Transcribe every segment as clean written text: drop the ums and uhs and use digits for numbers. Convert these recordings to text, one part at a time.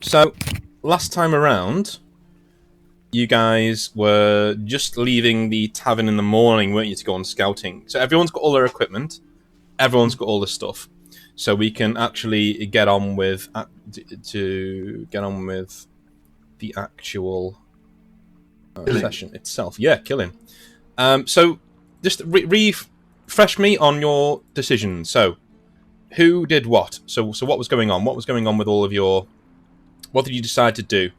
So, last time around, you guys were just leaving the tavern in the morning, weren't you, to go on scouting? So everyone's got all their equipment, everyone's got all the stuff, so we can actually get on with the actual session itself. Yeah, killing. So just refresh me on your decision. So, who did what? So what was going on? What was going on with all of your? What did you decide to do?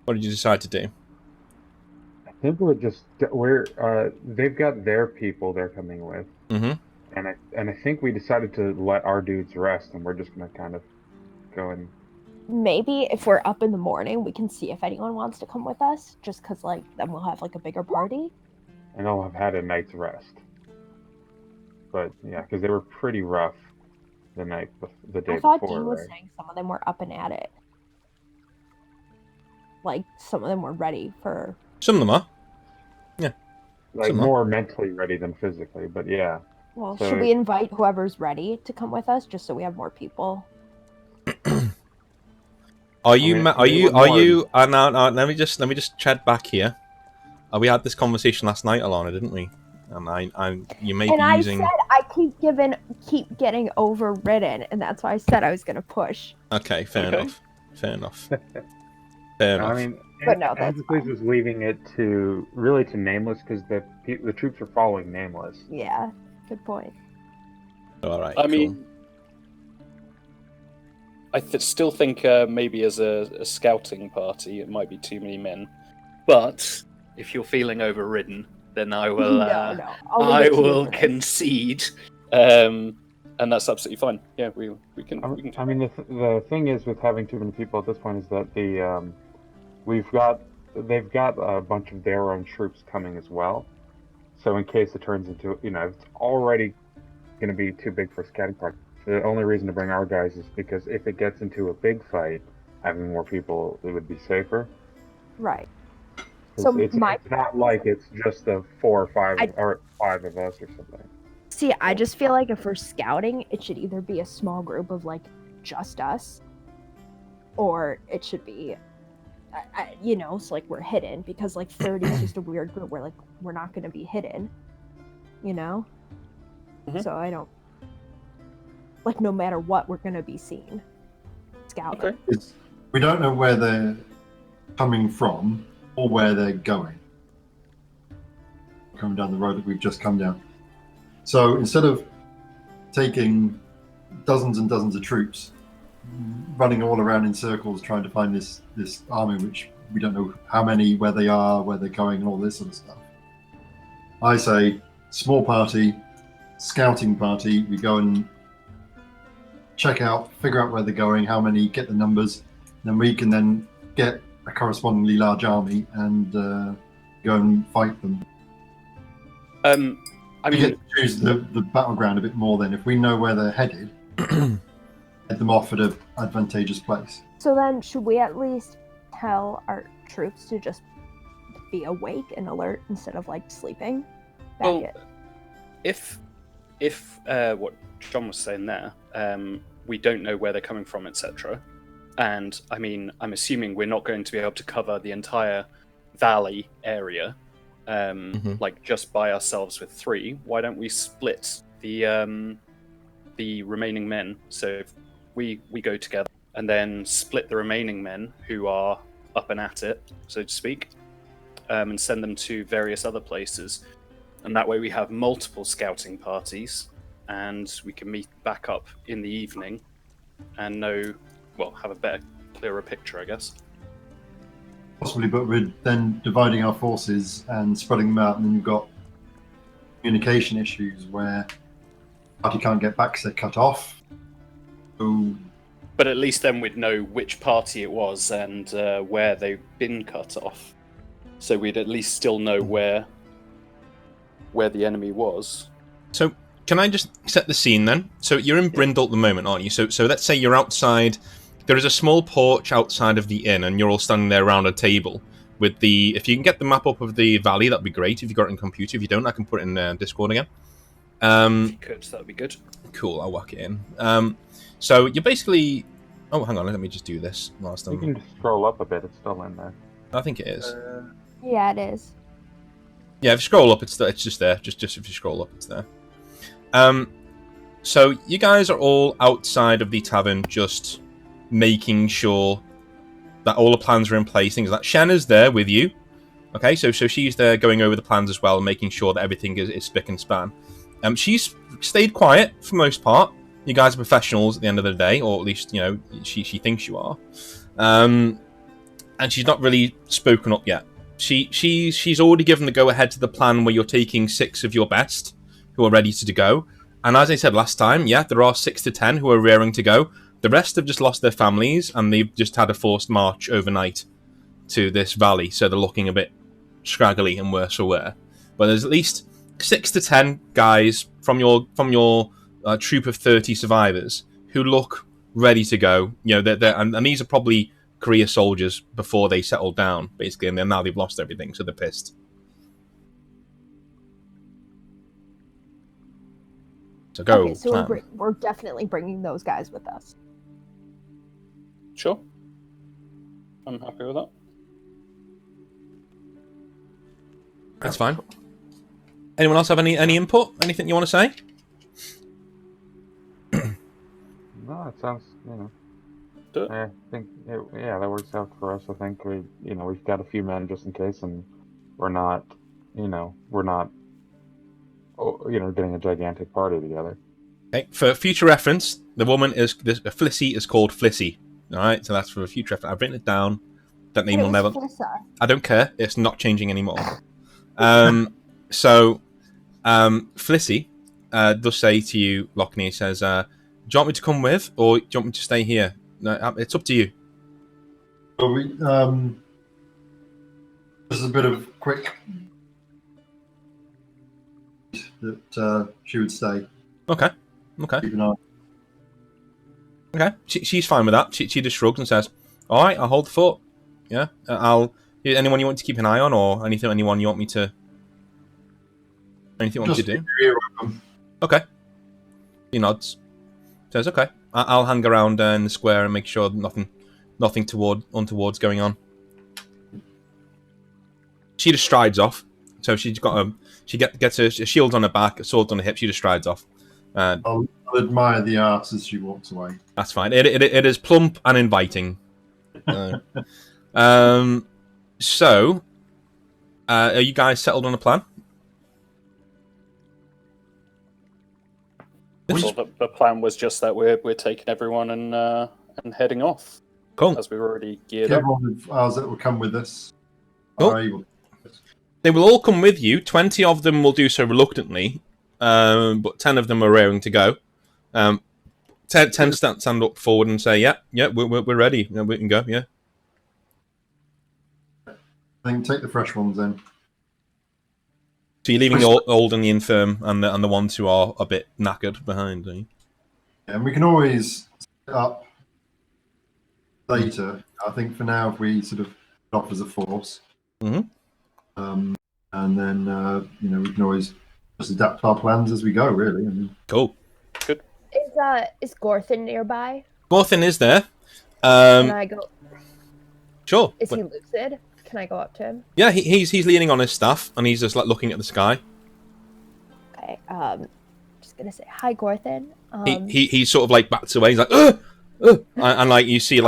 What did you decide to do? I think they've got their people they're coming with, Mm-hmm. and I think we decided to let our dudes rest, and we're just gonna kind of go and Maybe if we're up in the morning, we can see if anyone wants to come with us. Just because, like, then we'll have like a bigger party. and I'll have had a night's rest. But yeah, because they were pretty rough the day I thought before. Dean was Right? saying some of them were up and at it. Like some of them were ready for. Some of them are. Like Some more mentally ready than physically, but yeah. Well, So should we invite whoever's ready to come with us, just so we have more people? Are you? mean, Are they you? were Are more- you? No, let me just chat back here. We had this conversation last night, Alana, didn't we? And you may And be I using. said I keep getting overridden, and that's why I said I was gonna push. Okay, fair Okay. enough. Fair enough. Fair enough. I mean, But no, that's Anticles was leaving it to Nameless because the troops are following Nameless. Yeah, good point. All right. I cool. mean, I still think maybe as a scouting party, it might be too many men. But if you're feeling overridden, then I will. no. I'll leave I it to you will for this. concede, and that's absolutely fine. Yeah, we can. I mean, the thing is with having too many people at this point is that they've got a bunch of their own troops coming as well. So in case it turns into, it's already going to be too big for a scouting party. The only reason to bring our guys is because if it gets into a big fight, having more people, it would be safer. Right. 'Cause So it's not like it's just the 4 or 5 or 5 of us or something. See, I just feel like if we're scouting, it should either be a small group of like just us, or it should be, so like we're hidden, because like 30 is just a weird group where like we're not going to be hidden, Mhm. So I don't like, no matter what, we're going to be seen scouting. Okay. We don't know where they're coming from or where they're going. Coming down the road that we've just come down. So instead of taking dozens and dozens of troops, running all around in circles trying to find this army, which we don't know how many, where they are, where they're going, and all this sort of stuff, I say small party, scouting party. We go and check out, figure out where they're going, how many, get the numbers, then we can then get a correspondingly large army and go and fight them. I We mean, get to choose the battleground a bit more then. If we know where they're headed, head them off at an advantageous place. So then, should we at least tell our troops to just be awake and alert instead of like sleeping? well, if what John was saying there, we don't know where they're coming from, etc. And I mean, I'm assuming we're not going to be able to cover the entire valley area, like just by ourselves with 3. Why don't we split the remaining men? So if we go together and then split the remaining men who are up and at it, so to speak, and send them to various other places. And that way we have multiple scouting parties, and we can meet back up in the evening and have a better, clearer picture, I guess. Possibly, but we're then dividing our forces and spreading them out, and then you've got communication issues where party can't get back because they're cut off. So But at least then we'd know which party it was and where they've been cut off. So we'd at least still know where the enemy was. So can I just set the scene then? So you're in Brindle at the moment, aren't you? So let's say you're outside. There is a small porch outside of the inn, and you're all standing there around a table with the. If you can get the map up of the valley, that'd be great. If you got it in computer, if you don't, I can put it in Discord again. If you could, that'd be good. Cool, I'll whack it in. So you're basically Oh, hang on, let me just do this whilst You can just scroll up a bit. It's still in there. I think it is. Yeah, it is. Yeah, if you scroll up, it's just there. Just if you scroll up, it's there. So you guys are all outside of the tavern, just making sure that all the plans are in place. Things like that. Shanna's there with you. Okay, so she's there going over the plans as well, making sure that everything is spick and span. She's stayed quiet for the most part. You guys are professionals at the end of the day, or at least, you know, she thinks you are. And she's not really spoken up yet. She's already given the go-ahead to the plan where you're taking 6 of your best who are ready to go. And as I said last time, yeah, there are 6 to 10 who are raring to go. The rest have just lost their families, and they've just had a forced march overnight to this valley, so they're looking a bit scraggly and worse for wear. But there's at least 6 to 10 guys from your troop of 30 survivors who look ready to go. You know, and these are probably career soldiers before they settled down, basically, and then now they've lost everything, so they're pissed. So go. Okay, so we're definitely bringing those guys with us. Sure. I'm happy with that. That's fine. Anyone else have any input? Anything you want to say? No, it sounds, Do it. I think, that works out for us. I think we've got a few men just in case, and we're not getting a gigantic party together. Okay. For future reference, the woman Flissy is called Flissy. All right, so that's for a future reference. I've written it down. That name will never. I don't care. It's not changing anymore. Flissy does say to you, Lockney, says, "Do you want me to come with, or do you want me to stay here? No, it's up to you." Well, this is a bit of quick that she would stay. Okay. Keep an eye. Okay. She's fine with that. She just shrugs and says, "All right, I'll hold the fort. Yeah, anyone you want to keep an eye on, or anything you want me to do?" Okay. He nods. Says, "Okay, I'll hang around in the square and make sure nothing untoward's going on." She just strides off. So she gets her shield on her back, a sword on her hip. She just strides off. I'll admire the art as she walks away. That's fine. It is plump and inviting. So, are you guys settled on a plan? Well, the plan was just that we're taking everyone and heading off. Cool. As we've already geared up. Everyone of ours that will come with us Cool. are able. They will all come with you. 20 of them will do so reluctantly, but 10 of them are raring to go. 10 stand up forward and say, "Yeah, we're ready. Yeah, we can go." Yeah. I think take the fresh ones in. So you're leaving the old and the infirm and the ones who are a bit knackered behind. Are you? And we can always set up later. I think for now, if we sort of off as a force, Mhm. And then we can always just adapt our plans as we go. Really, Cool. Is Gorthin nearby? Gorthin is there. Can I go? Sure. Is he lucid? Can I go up to him? Yeah, he's leaning on his staff and he's just like looking at the sky. Okay. Just gonna say hi, Gorthin. He sort of like bats away. He's like, and like you see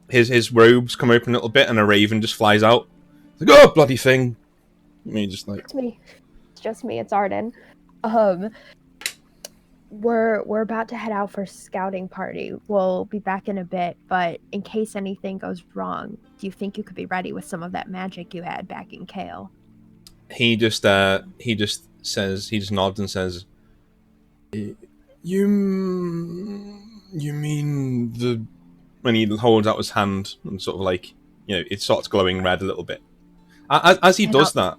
his robes come open a little bit and a raven just flies out. It's like, "Oh, bloody thing!" And he just like, It's me. It's just me. It's Arden. We're about to head out for scouting party. We'll be back in a bit, but in case anything goes wrong, do you think you could be ready with some of that magic you had back in Kale? He just nods and says, You mean the... When he holds out his hand and sort of like, it starts glowing red a little bit. As he does that,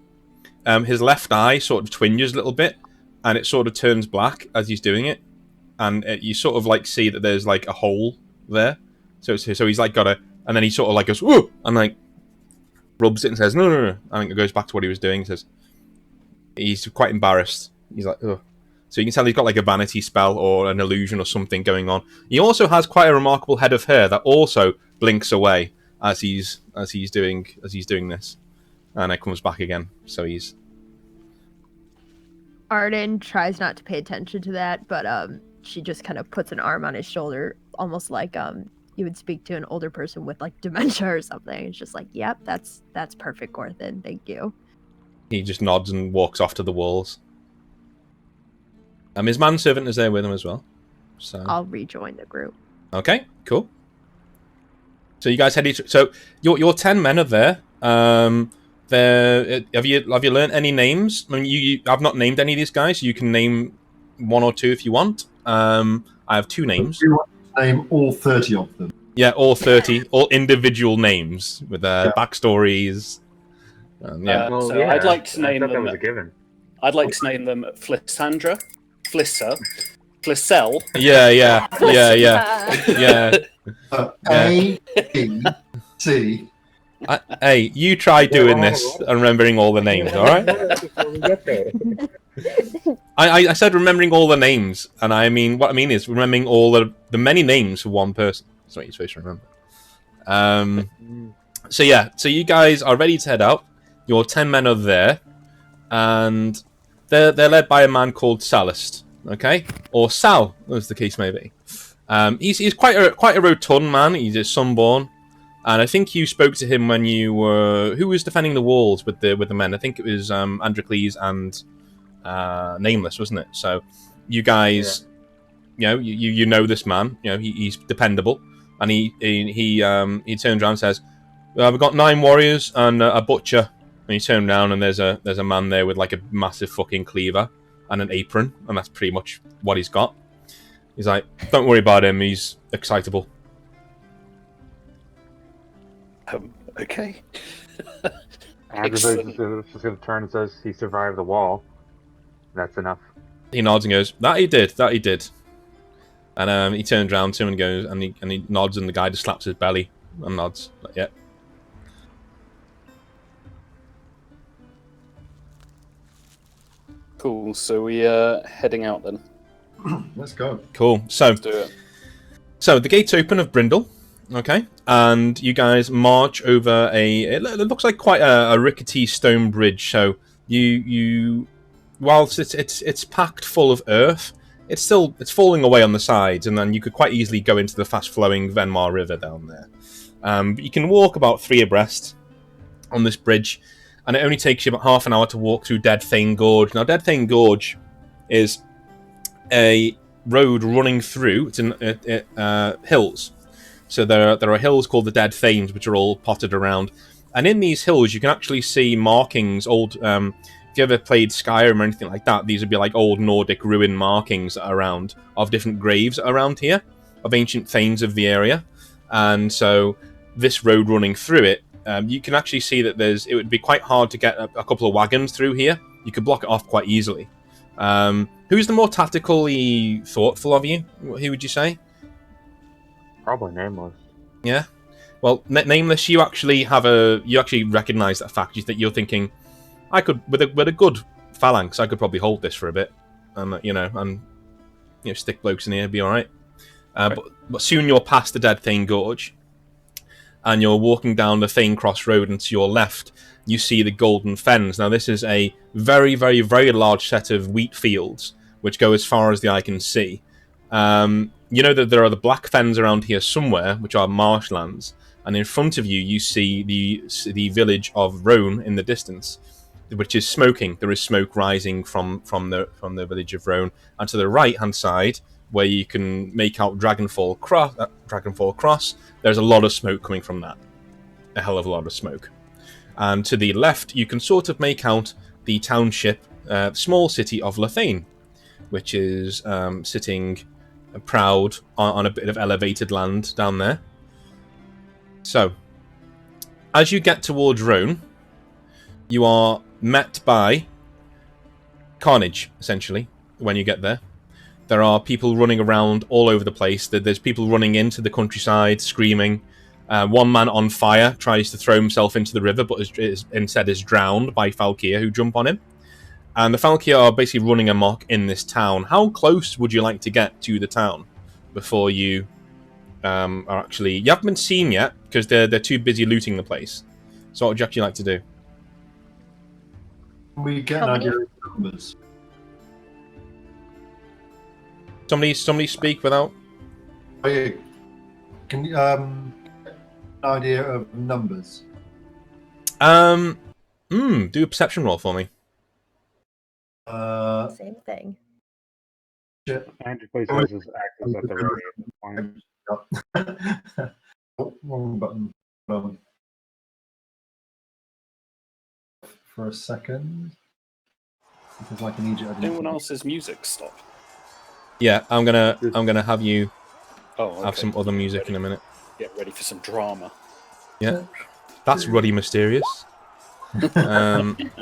his left eye sort of twinges a little bit, and it sort of turns black as he's doing it, and you sort of like see that there's like a hole there. So he's like got a, and then he sort of like goes, "Whoa!" and like rubs it and says, "No." I think it goes back to what he was doing. He says he's quite embarrassed. He's like, "Oh." So you can tell he's got like a vanity spell or an illusion or something going on. He also has quite a remarkable head of hair that also blinks away as he's doing this, and it comes back again. So he's. Arden tries not to pay attention to that, but she just kind of puts an arm on his shoulder, almost like you would speak to an older person with like dementia or something. It's just like, yep, that's perfect, Gorthan. Thank you. He just nods and walks off to the walls. His manservant is there with him as well. So I'll rejoin the group. Okay, cool. So you guys head. So your 10 men are there. Have you learned any names? I mean, I've not named any of these guys. You can name one or two if you want. I have 2 names. We want to name all 30 of them. Yeah, all 30, all individual names with their backstories. I'd like to name them. That was a given. I'd like to name them Flissandra, Flisser, Flissel. Yeah. A, B, C. Hey, you try doing this and remembering all the names, all right? I said remembering all the names, and what I mean is remembering all the many names for one person. That's what you're supposed to remember. So you guys are ready to head out. Your 10 men are there, and they're led by a man called Salist, okay, or Sal, as the case may be. He's quite a rotund man. He's a sunborn. And I think you spoke to him when you were... Who was defending the walls with the men? I think it was Androcles and Nameless, wasn't it? So you guys, you know this man. You know he's dependable, and he turns around and says, "We've got 9 warriors and a butcher." And you turn around and there's a man there with like a massive fucking cleaver and an apron, and that's pretty much what he's got. He's like, "Don't worry about him. He's excitable." Okay. Andrews is just going to turn and says he survived the wall. That's enough. He nods and goes, That he did. And he turns around to him and goes, and he nods, and the guy just slaps his belly and nods. Like, yeah. Cool. So we are heading out then. Let's go. Cool. So Let's do it. So the gates open of Brindle. Okay, and you guys march over it looks like quite a rickety stone bridge. So you whilst it's packed full of earth, it's falling away on the sides, and then you could quite easily go into the fast flowing Venmar River down there. But you can walk about 3 abreast on this bridge, and it only takes you about half an hour to walk through Dead Thane Gorge. Now, Dead Thane Gorge is a road running through hills. So there are hills called the Dead Thanes, which are all potted around. And in these hills, you can actually see markings, old... if you ever played Skyrim or anything like that, these would be like old Nordic ruin markings around of different graves around here, of ancient thanes of the area. And so this road running through it, you can actually see that it would be quite hard to get a couple of wagons through here. You could block it off quite easily. Who's the more tactically thoughtful of you? Who would you say? Probably Nameless. Yeah. Well, Nameless, you actually recognise that fact. You're thinking, I could with a good phalanx, I could probably hold this for a bit, and stick blokes in here, be all right. But soon you're past the Dead Thane Gorge, and you're walking down the Thane Cross Road, and to your left you see the Golden Fens. Now this is a very, very, very large set of wheat fields which go as far as the eye can see. You know that there are the Black Fens around here somewhere, which are marshlands, and in front of you, you see the village of Roan in the distance, which is smoking. There is smoke rising from the village of Roan, and to the right-hand side, where you can make out Dragonfall Cross, there's a lot of smoke coming from that, a hell of a lot of smoke. And to the left, you can sort of make out the township, small city of Thane, which is sitting proud on a bit of elevated land down there. So, as you get towards Roan, you are met by carnage, essentially, when you get there. There are people running around all over the place. There's people running into the countryside, screaming. One man on fire tries to throw himself into the river, but instead is drowned by Falkeer, who jump on him. And the Falkeer are basically running amok in this town. How close would you like to get to the town before you are actually... You haven't been seen yet, because they're too busy looting the place. So what would you actually like to do? We get How an many? idea of numbers. Somebody speak without... Oh, yeah. Can you an idea of numbers? Do a perception roll for me. Same thing. Shit. Andrew plays has his axes at the ready at this point. Oh, wrong button. For a second. Because like an Egypt. Anyone else's music stop? Yeah, I'm gonna have you Oh, have some other music in a minute. Get ready for some drama. Yeah, that's Ruddy Mysterious. That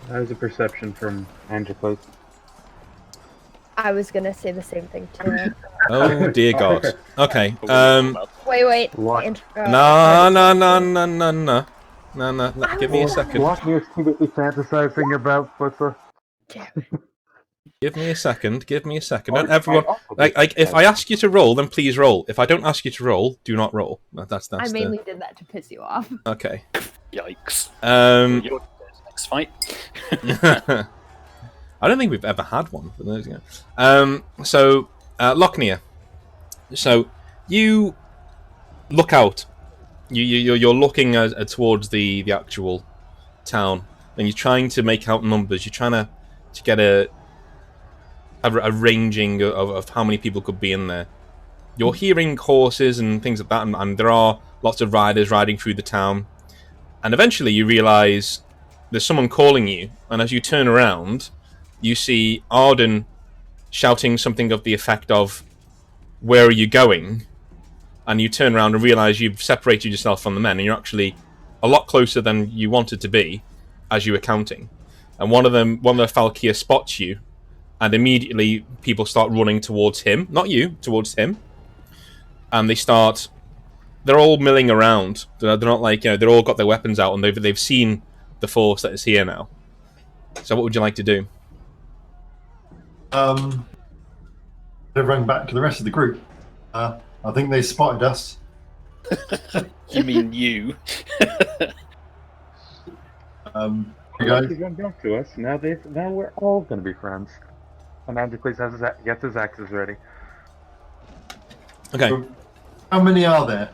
was a perception from Andrew plays. I was gonna say the same thing too. Oh dear God. Okay. Wait. What? No. Give me a second. What you're secretly fantasizing about, Flipper? Give me a second. Don't everyone like if I ask you to roll, then please roll. If I don't ask you to roll, do not roll. That's I mainly did that to piss you off. okay. Yikes. Um, Next fight. I don't think we've ever had one. But there you go. So Lochnia. So you look out. You're looking towards the actual town, and you're trying to make out numbers. You're trying to get a ranging of how many people could be in there. You're hearing horses and things like that, and there are lots of riders riding through the town. And eventually you realise there's someone calling you, and as you turn around, you see Arden shouting something of the effect of, "Where are you going?" And you turn around and realise you've separated yourself from the men, and you're actually a lot closer than you wanted to be as you were counting. And one of the Falkeer spots you, and immediately people start running towards him. Not you, towards him. And they're all milling around. They're not like, they've all got their weapons out, and they've seen the force that is here now. So what would you like to do? They're running back to the rest of the group. I think they spotted us. You mean you? You guys? He's run back to us. Now we're all gonna be friends. And Andrew plays gets his axes ready. Okay. How many are there?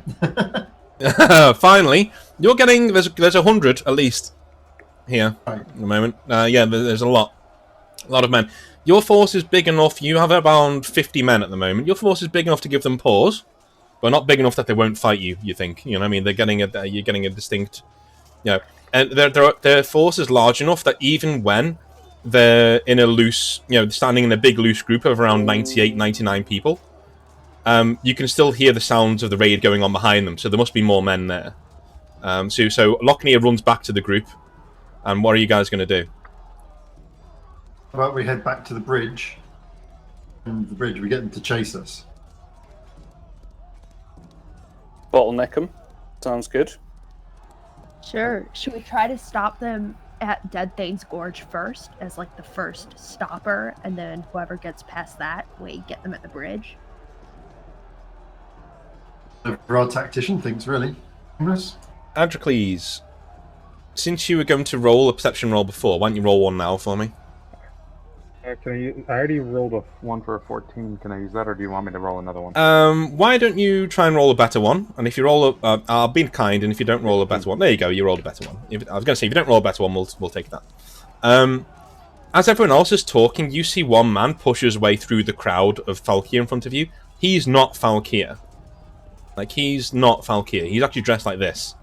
Finally, you're getting there's 100 at least here Right. at the moment. Yeah, there's a lot of men. Your force is big enough. You have around 50 men at the moment. Your force is big enough to give them pause, but not big enough that they won't fight you. You think? You know what I mean? You're getting a distinct, and their force is large enough that even when they're in a loose, standing in a big loose group of around 98, 99 people, you can still hear the sounds of the raid going on behind them. So there must be more men there. So Lochnia runs back to the group, and what are you guys going to do? How about we head back to the bridge? And the bridge, we get them to chase us. Bottleneck them. Sounds good. Sure. Should we try to stop them at Dead Thane's Gorge first, as like the first stopper, and then whoever gets past that, we get them at the bridge? For our tactician thinks, really. Yes. Adrocles, since you were going to roll a perception roll before, why don't you roll one now for me? I already rolled a 1 for a 14. Can I use that, or do you want me to roll another one? Why don't you try and roll a better one? And if you roll I'll be kind, and if you don't roll a better one, there you go, you rolled a better one. I was going to say, if you don't roll a better one, we'll take that. As everyone else is talking, you see one man push his way through the crowd of Falkeer in front of you. He's not Falkeer. He's not Falkeer. He's actually dressed like this.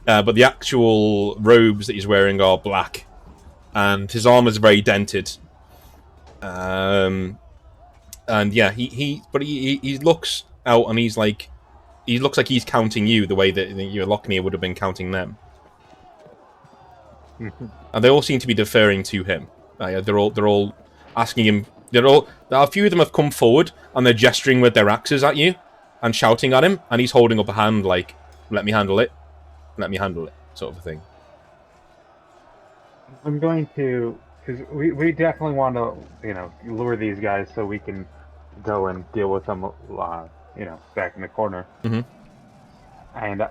But the actual robes that he's wearing are black. And his armor's very dented. And yeah, he looks out, and he looks like he's counting you the way that your Lochnia would have been counting them. And they all seem to be deferring to him. They're all asking him. A few of them have come forward, and they're gesturing with their axes at you and shouting at him, and he's holding up a hand like, "Let me handle it, let me handle it," sort of a thing. I'm going to, because we definitely want to, lure these guys so we can go and deal with them, back in the corner. Mhm. And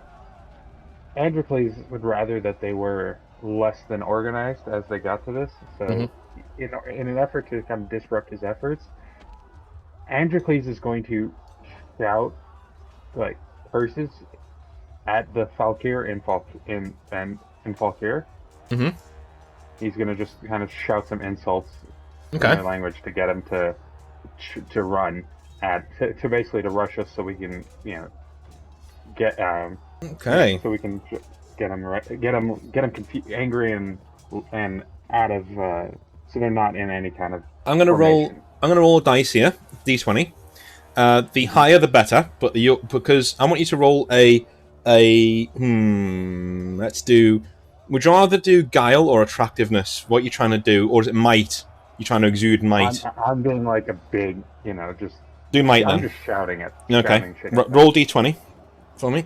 Androcles would rather that they were less than organized as they got to this. So, Mhm. in an effort to kind of disrupt his efforts, Androcles is going to shout like curses at the Falkeer in Falkeer. Mhm. He's gonna just kind of shout some insults in Okay. their language to get them to run to basically to rush us so we can get Okay. so we can get them angry and out of so they're not in any kind of I'm gonna formation. roll dice here. D20. The higher the better, but because I want you to roll let's do. Would you rather do guile or attractiveness? What you're trying to do, or is it might? You're trying to exude might. I'm being like a big, just Do might I'm then. just shouting at Okay. shouting shit at them. Roll D20 for me.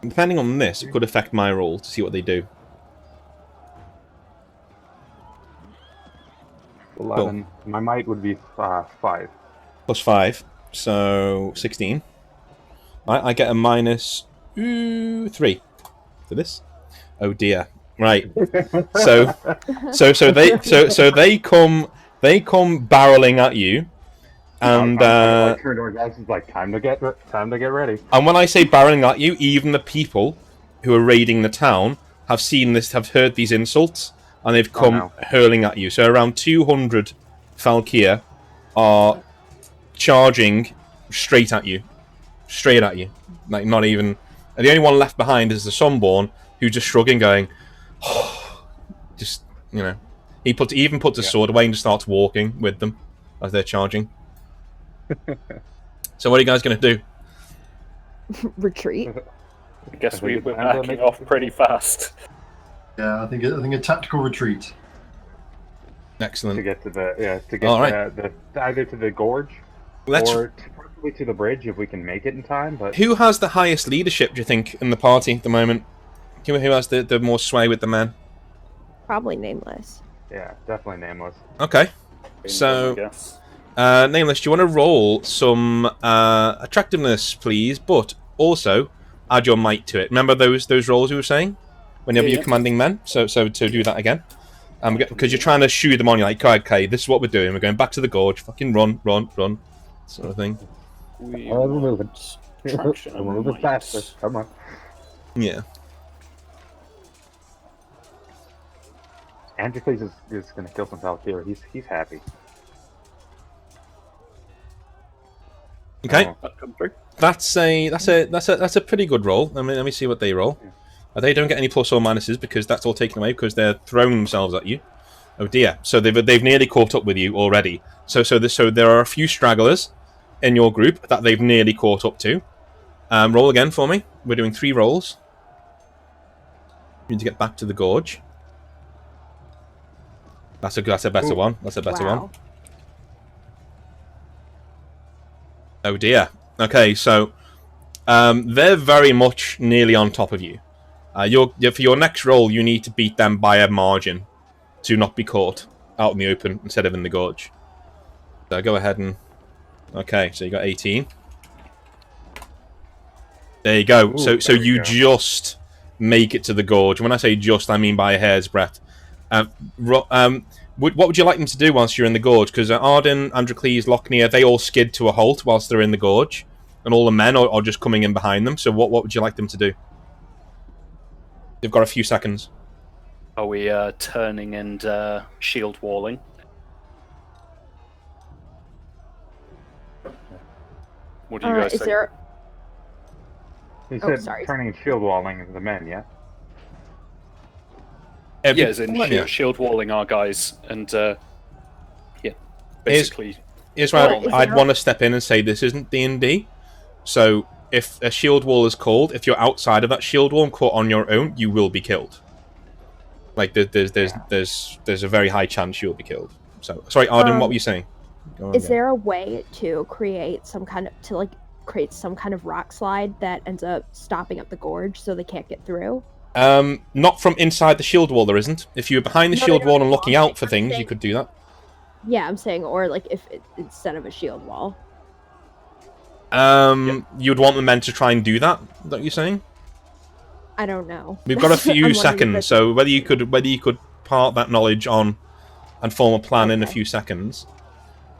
Depending on this, it could affect my roll to see what they do. 11. My might would be 5. Plus 5, so 16. I get a minus 3 for this. Oh dear. Right. So they come barreling at you, and I turn to our guys. It's like time to get ready. and when I say barreling at you, even the people who are raiding the town have seen this, have heard these insults, and they've come hurling at you. So around 200 Falkeer are charging straight at you. Like, not even. And the only one left behind is the Sunborn, who's just shrugging, going, just, he even puts his sword away and just starts walking with them as they're charging. So what are you guys going to do? Retreat. I guess we're backing off pretty fast. Yeah, I think a tactical retreat. Excellent. To get to the either to the gorge or probably to the bridge if we can make it in time. But who has the highest leadership, do you think, in the party at the moment? Who has the more sway with the men? Probably Nameless. Yeah, definitely Nameless. Okay. So, Nameless, do you want to roll some attractiveness, please? But also add your might to it. Remember those rolls you were saying? Whenever you're commanding men? So to do that again. Because you're trying to shoo them on. You're like, okay, this is what we're doing. We're going back to the gorge. Fucking run. Sort of thing. We're moving. We're moving faster. Come on. Yeah. Androcles is going to kill some Falkeer. He's happy. Okay. That's a pretty good roll. I mean, let me see what they roll. They don't get any plus or minuses because that's all taken away because they're throwing themselves at you. Oh dear! So they've nearly caught up with you already. So there are a few stragglers in your group that they've nearly caught up to. Roll again for me. We're doing 3 rolls. You need to get back to the gorge. That's a better one. That's a better one. Oh dear. Okay, so they're very much nearly on top of you. For your next roll, you need to beat them by a margin to not be caught out in the open instead of in the gorge. So go ahead and... Okay, so you got 18. There you go. Ooh, so you just make it to the gorge. When I say just, I mean by a hair's breadth. What would you like them to do whilst you're in the gorge? Because Arden, Androcles, Lochner, they all skid to a halt whilst they're in the gorge. And all the men are just coming in behind them. So what would you like them to do? They've got a few seconds. Are we turning and shield walling? What do you guys think? He said turning and shield walling the men, yeah? As in shield walling our guys and basically... Here's where I'd want to step in and say this isn't D&D. So if a shield wall is called, if you're outside of that shield wall and caught on your own, you will be killed. Like there's a very high chance you'll be killed. So sorry, Arden, what were you saying? Is there a way to create some kind of rock slide that ends up stopping up the gorge so they can't get through? Not from inside the shield wall, there isn't. If you were behind the shield wall and looking out for things, you could do that. Yeah, I'm saying, or like if instead of a shield wall. You'd want the men to try and do that. Is that what you're saying? I don't know. We've got a few I'm wondering if seconds, it's- so whether you could part that knowledge on and form a plan in a few seconds.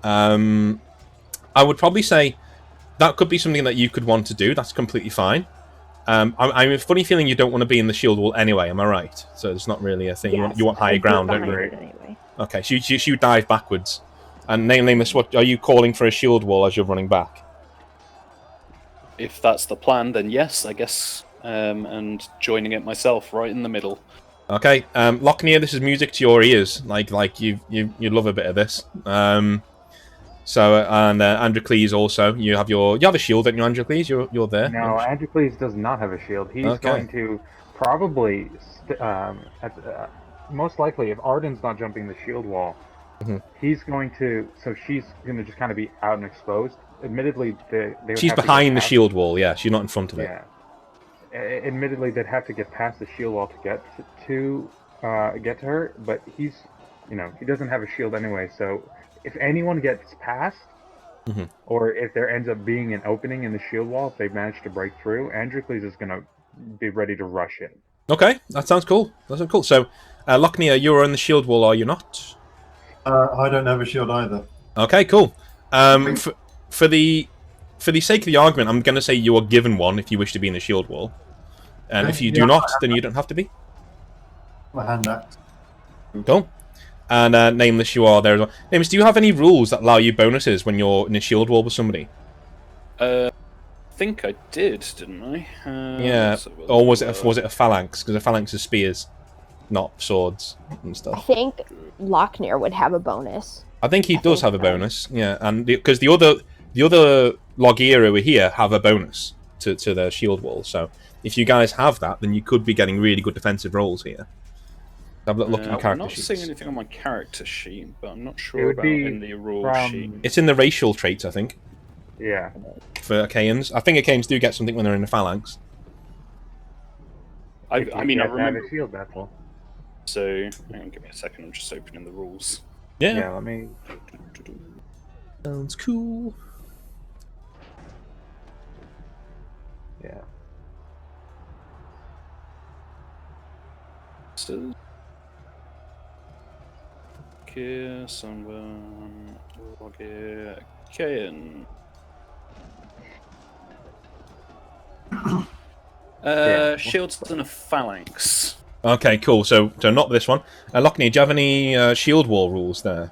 I would probably say that could be something that you could want to do. That's completely fine. I'm a funny feeling you don't want to be in the shield wall anyway. Am I right? So it's not really a thing. Yes, You want higher I'd ground, be don't you? behind it anyway. Okay, so you dive backwards. And Nameless, what are you calling for a shield wall as you're running back? If that's the plan, then yes, I guess. And joining it myself right in the middle. Okay, Lochnia, this is music to your ears. Like you love a bit of this. Androcles also. You have a shield, don't you, Androcles? You're there. No, Androcles does not have a shield. He's going to probably, most likely, if Arden's not jumping the shield wall, he's going to. So she's going to just kind of be out and exposed. Admittedly, she's behind the shield wall. Yeah, she's not in front of it. Yeah. Admittedly, they'd have to get past the shield wall to get to her, but he doesn't have a shield anyway. So if anyone gets past, or if there ends up being an opening in the shield wall, if they manage to break through, Androcles is going to be ready to rush in. Okay, that sounds cool. So, Lochnia, you're in the shield wall, are you not? I don't have a shield either. Okay, cool. For the sake of the argument, I'm going to say you are given one if you wish to be in the shield wall. And if you do not, then you don't have to be. My hand axe. Cool. And Nameless, you are there as well. Nameless, do you have any rules that allow you bonuses when you're in a shield wall with somebody? I think I did, didn't I? Yeah. Or was it a phalanx? Because a phalanx is spears, not swords and I stuff. think Lochner would have a bonus. I think he does have a bonus. Yeah, and because the other Logier over here have a bonus to their shield wall. So if you guys have that, then you could be getting really good defensive rolls here. Have a look at your character I'm not sheets. seeing anything on my character sheet, but I'm not sure about in the rule sheet. It's in the racial traits, I think, Yeah. for Achaeans. I think Achaeans do get something when they're in the phalanx. I mean, I have remember. a shield, that's all. So, hang on, give me a second. I'm just opening the rules. Yeah. Let me. Sounds cool. Yeah. So, someone, Kayan. Shields and a phalanx. Okay, cool. So not this one. Lochner, do you have any shield wall rules there?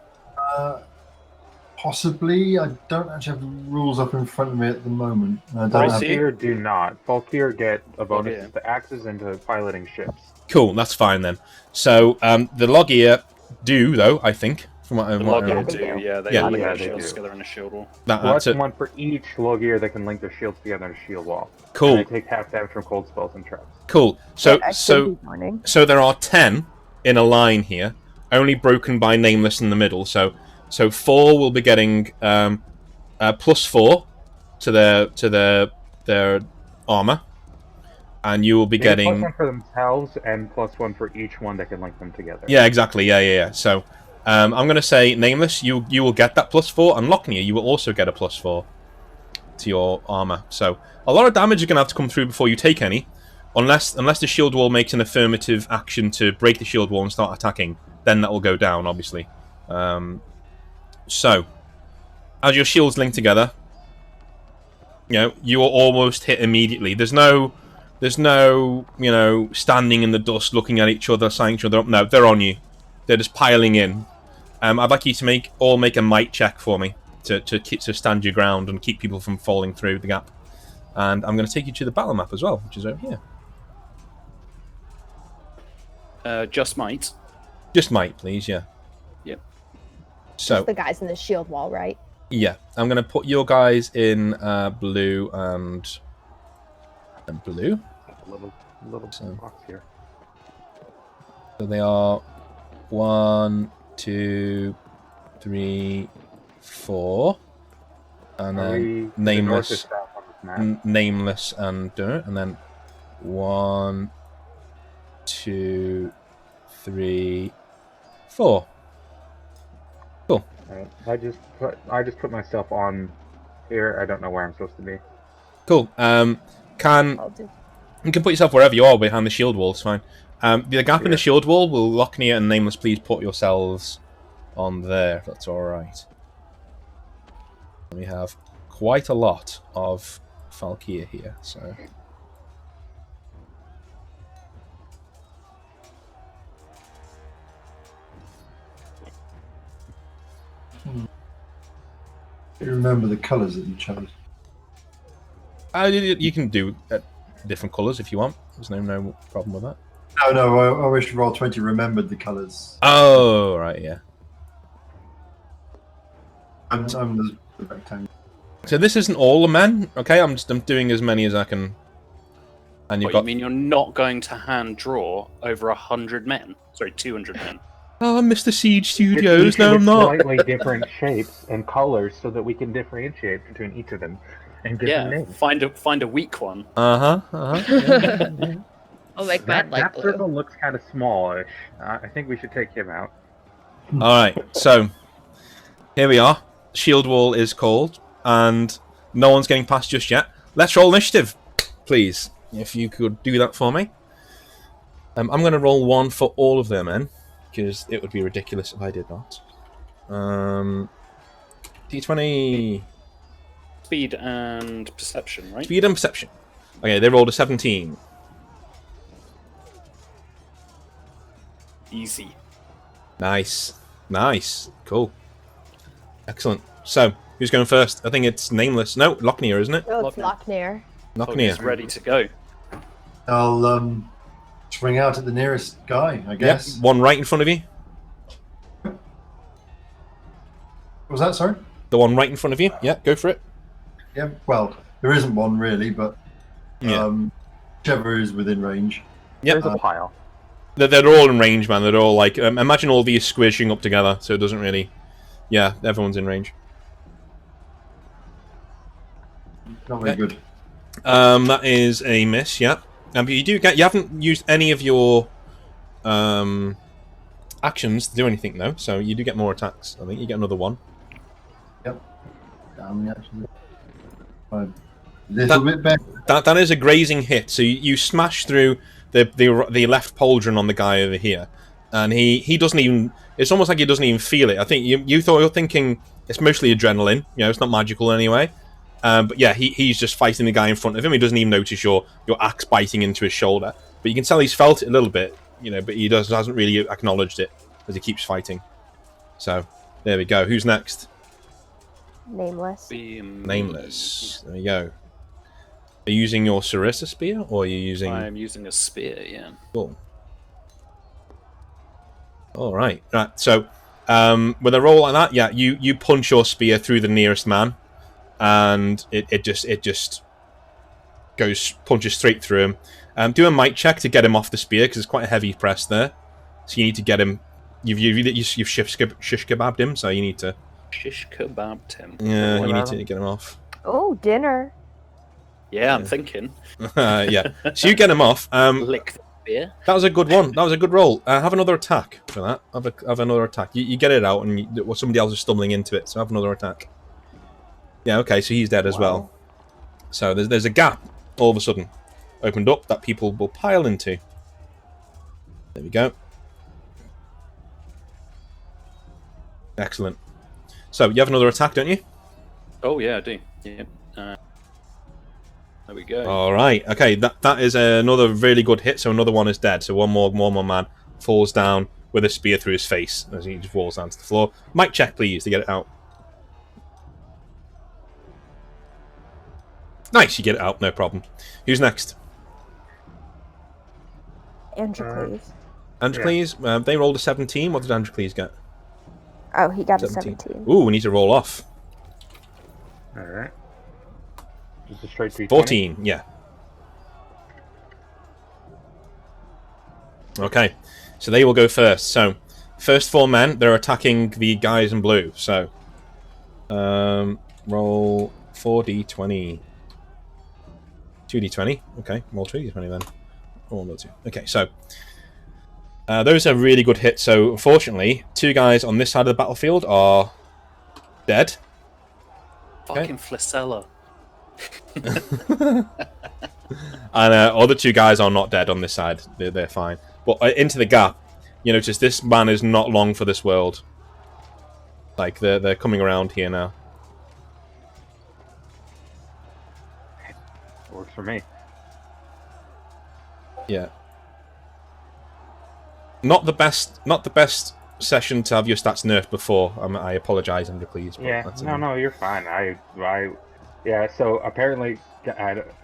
Possibly. I don't actually have the rules up in front of me at the moment. I don't have... Falkeer do not. Falkeer get a bonus yeah. to the axes and to piloting ships. Cool, that's fine then. So the Logier do, though, I think. From what The what I Logier read. do, yeah, they Yeah. link Yeah, their they shields do. together in a shield wall. That's Plus it. one for each Logier that can link their shields together in a shield wall. Cool. And they take half damage from cold spells and traps. Cool. So Activity warning. there are 10 in a line here, only broken by Nameless in the middle. So 4 will be getting +4 to their armor, and you will be They get getting +1 for themselves and +1 for each one that can link them together. yeah, exactly, yeah. So I'm gonna say Nameless, you will get that +4, and Lochner, you will also get a +4 to your armor. So a lot of damage is gonna have to come through before you take any. Unless the shield wall makes an affirmative action to break the shield wall and start attacking, then that will go down, obviously. So, as your shields link together, you are almost hit immediately. There's no, standing in the dust, looking at each other, signing each other up. No, they're on you. They're just piling in. I'd like you to make a might check for me to stand your ground and keep people from falling through the gap. And I'm going to take you to the battle map as well, which is over here. Just might. Just might, please, yeah. Yep. So The guys in the shield wall, right? yeah, I'm gonna put your guys in blue and blue. A little So- box here. So they are 1, 2, 3, 4, and then Nameless, North or south on this map? Nameless and Dirt, and then 1, 2, 3, 4. Cool. Alright, I just put myself on here. I don't know where I'm supposed to be. Cool. I'll do. You can put yourself wherever you are behind the shield wall. It's fine. The gap in the shield wall will Locknear and Nameless please put yourselves on there. If that's all right. We have quite a lot of Falkeer here, so. Remember the colours that you chose. You can do different colours if you want. There's no problem with that. No, I wish Roll20 remembered the colours. Oh, right, yeah. I'm the rectangle. So this isn't all the men, okay? I'm doing as many as I can. And you've What, got. you mean you're not going to hand draw over 100 men? Sorry, 200 men. Oh, Mr. Siege Studios, no, Each I'm of not. Slightly different shapes and colors, so that we can differentiate between each of them and give them Yeah, names. find a weak one. I'll make mine like That blue. circle looks kind of smallish. I think we should take him out. All right, so here we are. Shield wall is called, and no one's getting past just yet. Let's roll initiative, please. If you could do that for me. I'm going to roll 1 for all of them, men, because it would be ridiculous if I did not. D20. Speed and perception, right? Speed and perception. Okay, they rolled a 17. Easy. Nice. Cool. Excellent. So, who's going first? I think it's Nameless. No, Locknear, isn't it? No, it's Locknear. Locknear. He's ready to go. I'll swing out at the nearest guy, I guess. Yep, one right in front of you. What was that, sorry? The one right in front of you. Yeah, go for it. Yeah, well, there isn't one really, but whichever is within range. Yeah, There's a pile. they're all in range, man. They're all like, imagine all these squishing up together, so it doesn't really. Yeah, everyone's in range. Not very good. That is a miss. Yeah, but you haven't used any of your actions to do anything though, so you do get more attacks. I think you get another one. Yep. Actually. A little bit better. That is a grazing hit. So you smash through the left pauldron on the guy over here, and he doesn't even. It's almost like he doesn't even feel it. I think you're thinking it's mostly adrenaline. You know, it's not magical anyway. But yeah, he's just fighting the guy in front of him. He doesn't even notice your axe biting into his shoulder. But you can tell he's felt it a little bit. You know, but he hasn't really acknowledged it as he keeps fighting. So there we go. Who's next? Nameless. Nameless. There you go. Are you using your Sarissa spear, or are you using? I'm using a spear. Yeah. Cool. All right. Right. So, with a roll like that, yeah, you punch your spear through the nearest man, and it just punches straight through him. Do a might check to get him off the spear because it's quite a heavy press there. So you need to get him. You've shish kebabbed him, so you need to. Shish kebabbed him. Yeah, you need to get him off. Oh, dinner. Yeah, I'm thinking. Yeah. So you get him off. Lick the spear. That was a good one. That was a good roll. Have another attack for that. Have another attack. You get it out, and somebody else is stumbling into it. So have another attack. Yeah. Okay. So he's dead as well. So there's a gap all of a sudden opened up that people will pile into. There we go. Excellent. So you have another attack, don't you? Oh yeah, I do. Yeah. There we go. All right. Okay. That is another really good hit. So another one is dead. So one more man falls down with a spear through his face as he just falls down to the floor. Mic check, please, to get it out. Nice. You get it out. No problem. Who's next? Androcles. Androcles. They rolled a 17. What did Androcles get? Oh, he got a 17. Ooh, we need to roll off. Alright. Just a straight D20. 14, yeah. Okay, so they will go first. So, first 4 men, they're attacking the guys in blue. So, roll 4d20. 2d20. Okay, roll 2d20 then. Oh, no, 2. Okay, so Those are really good hits. So unfortunately, 2 guys on this side of the battlefield are dead. Fucking Flacella. And other 2 guys are not dead on this side. They're fine. But into the gap, you notice this man is not long for this world. Like, they're coming around here now. Works for me. Yeah. Not the best session to have your stats nerfed before. I apologise, Andrew, please. Yeah, no, you're fine. Yeah, so apparently,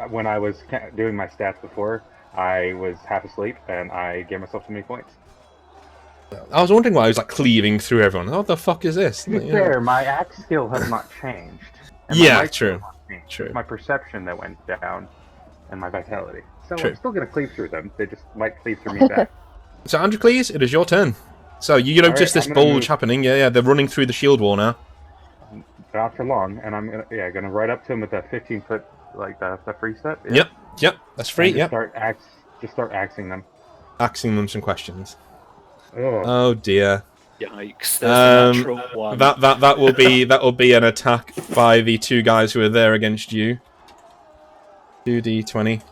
when I was doing my stats before, I was half asleep, and I gave myself too many points. I was wondering why I was like cleaving through everyone. What the fuck is this? To be fair, my axe skill has not changed. And Yeah, my light skill true. has not changed. True. It's my perception that went down, and my vitality. So True. I'm still gonna cleave through them. They just might cleave through me back. So, Andrew, please, it is your turn. So, you notice this I'm gonna bulge move. happening. Yeah, they're running through the shield wall now. Not for long, and I'm gonna ride up to him with that 15-foot, like the free step. Yeah. Yep, that's free, And yep. Start axing them. Asking them some questions. Ugh. Oh, dear. Yikes! There's the natural one. That will be an attack by the 2 guys who are there against you. 2d20.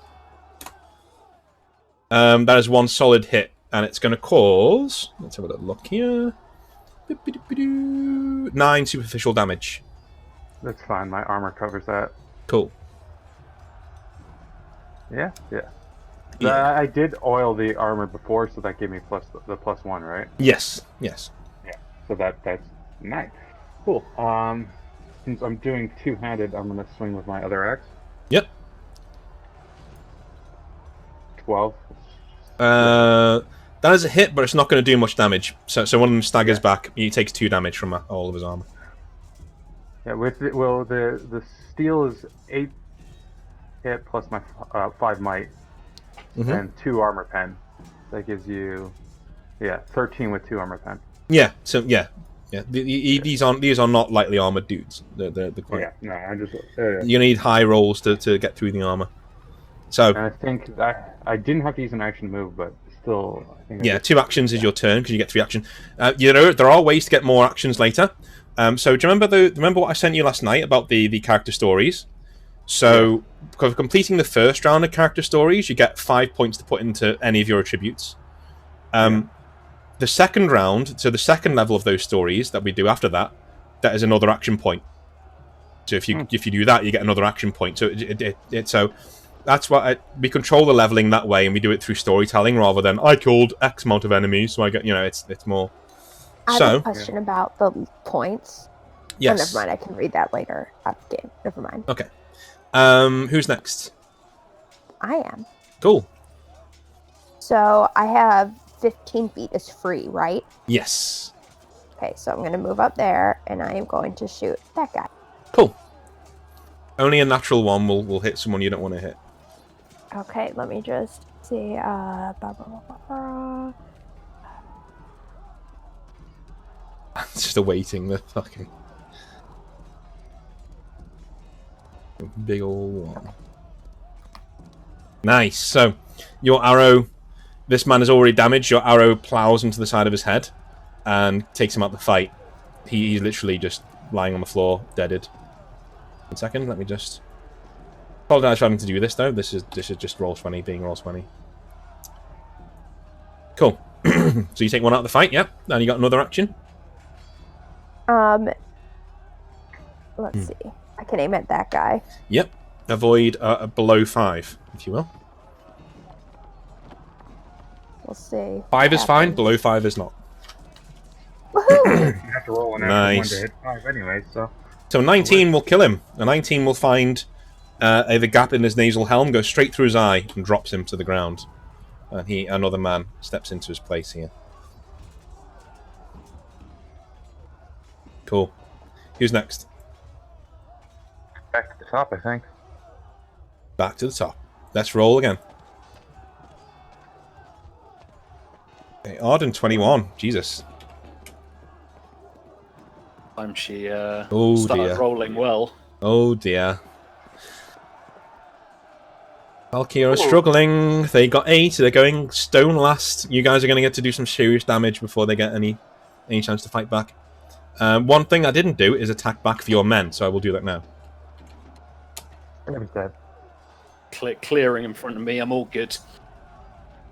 That is 1 solid hit, and it's going to cause. Let's have a little look here. 9 superficial damage. That's fine. My armor covers that. Cool. Yeah. Yeah. I did oil the armor before, so that gave me the +1, right? Yes. Yeah. So that's 9. Cool. Since I'm doing 2-handed, I'm gonna swing with my other axe. Yep. 12. That is a hit, but it's not going to do much damage. So one of them staggers back. He takes 2 damage from all of his armor. Yeah. The steel is 8 hit plus my 5 might and 2 armor pen. That gives you 13 with 2 armor pen. Yeah. So yeah. These are not lightly armored dudes. They're quite. Yeah. No, I just. You need high rolls to get through the armor. So. And I think I didn't have to use an action move, but still, I think. Yeah, 2 actions is your turn because you get 3 action. There are ways to get more actions later. So do you remember what I sent you last night about the character stories? So for completing the first round of character stories, you get 5 points to put into any of your attributes. The second round, so the second level of those stories that we do after that, that is another action point. So if you do that, you get another action point. So so that's why we control the leveling that way, and we do it through storytelling rather than I killed X amount of enemies, so I get it's more. I have a question about the points. Yes. Oh, never mind. I can read that later after game. Never mind. Okay. Who's next? I am. Cool. So I have 15 feet is free, right? Yes. Okay, so I'm going to move up there, and I am going to shoot that guy. Cool. Only a natural one will hit someone you don't want to hit. Okay, let me just see. It's just awaiting the fucking big old one. Nice. So your arrow, this man is already damaged. Your arrow plows into the side of his head and takes him out the fight. He's literally just lying on the floor, deaded. 1 second, let me just apologize for having to do this though. This is just Roll20 being Roll20. Cool. So you take 1 out of the fight, yeah? And you got another action? Let's see. I can aim at that guy. Yep. Avoid below 5, if you will. We'll see. 5 is fine, below 5 is not. Woohoo! You have to roll an Nice. extra 1 to hit 5 anyway, so. So 19 will kill him. A 19 will find the gap in his nasal helm, goes straight through his eye, and drops him to the ground. And another man steps into his place here. Cool. Who's next? Back to the top, I think. Back to the top. Let's roll again. Okay, Arden 21. Jesus. Time she Oh started dear. rolling well. Oh dear. Falkeer are struggling. They got 8. They're going stone last. You guys are going to get to do some serious damage before they get any chance to fight back. One thing I didn't do is attack back for your men, so I will do that now. Dead. Clearing in front of me. I'm all good.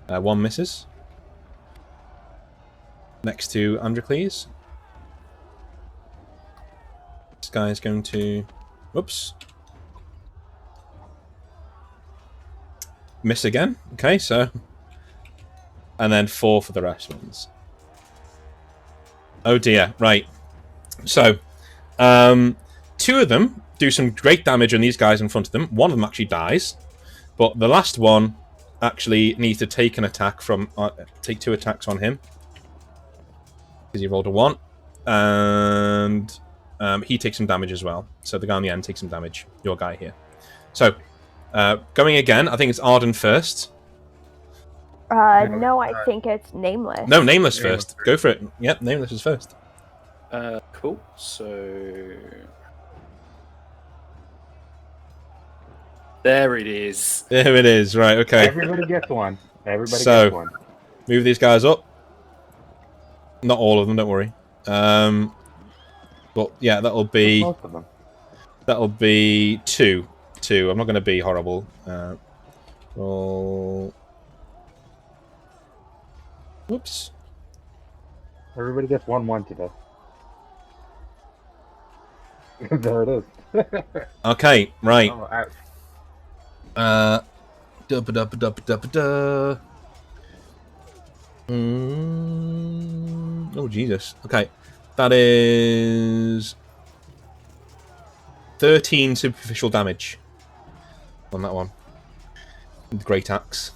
1 misses. Next to Androcles. This guy is going to... Whoops. Miss again. Okay, so... And then 4 for the rest ones. Oh dear, right. So, 2 of them do some great damage on these guys in front of them. 1 of them actually dies. But the last one actually needs to take an attack from... take 2 attacks on him. Because he rolled a 1. And he takes some damage as well. So the guy on the end takes some damage. Your guy here. So, going again, I think it's Arden first. No, I think it's Nameless. No, Nameless first. Go for it. Yep, Nameless is first. Cool. So... There it is. There it is. Right, okay. Everybody gets one. Everybody So- gets one. Move these guys up. Not all of them, don't worry. But yeah, that'll be... Most of them. That'll be 2. 2. I'm not going to be horrible. Roll... Whoops. Everybody gets 1 today. There it is. Okay, right. Oh, ouch. Oh, Jesus. Okay. That is 13 superficial damage on that one. With the Great Axe.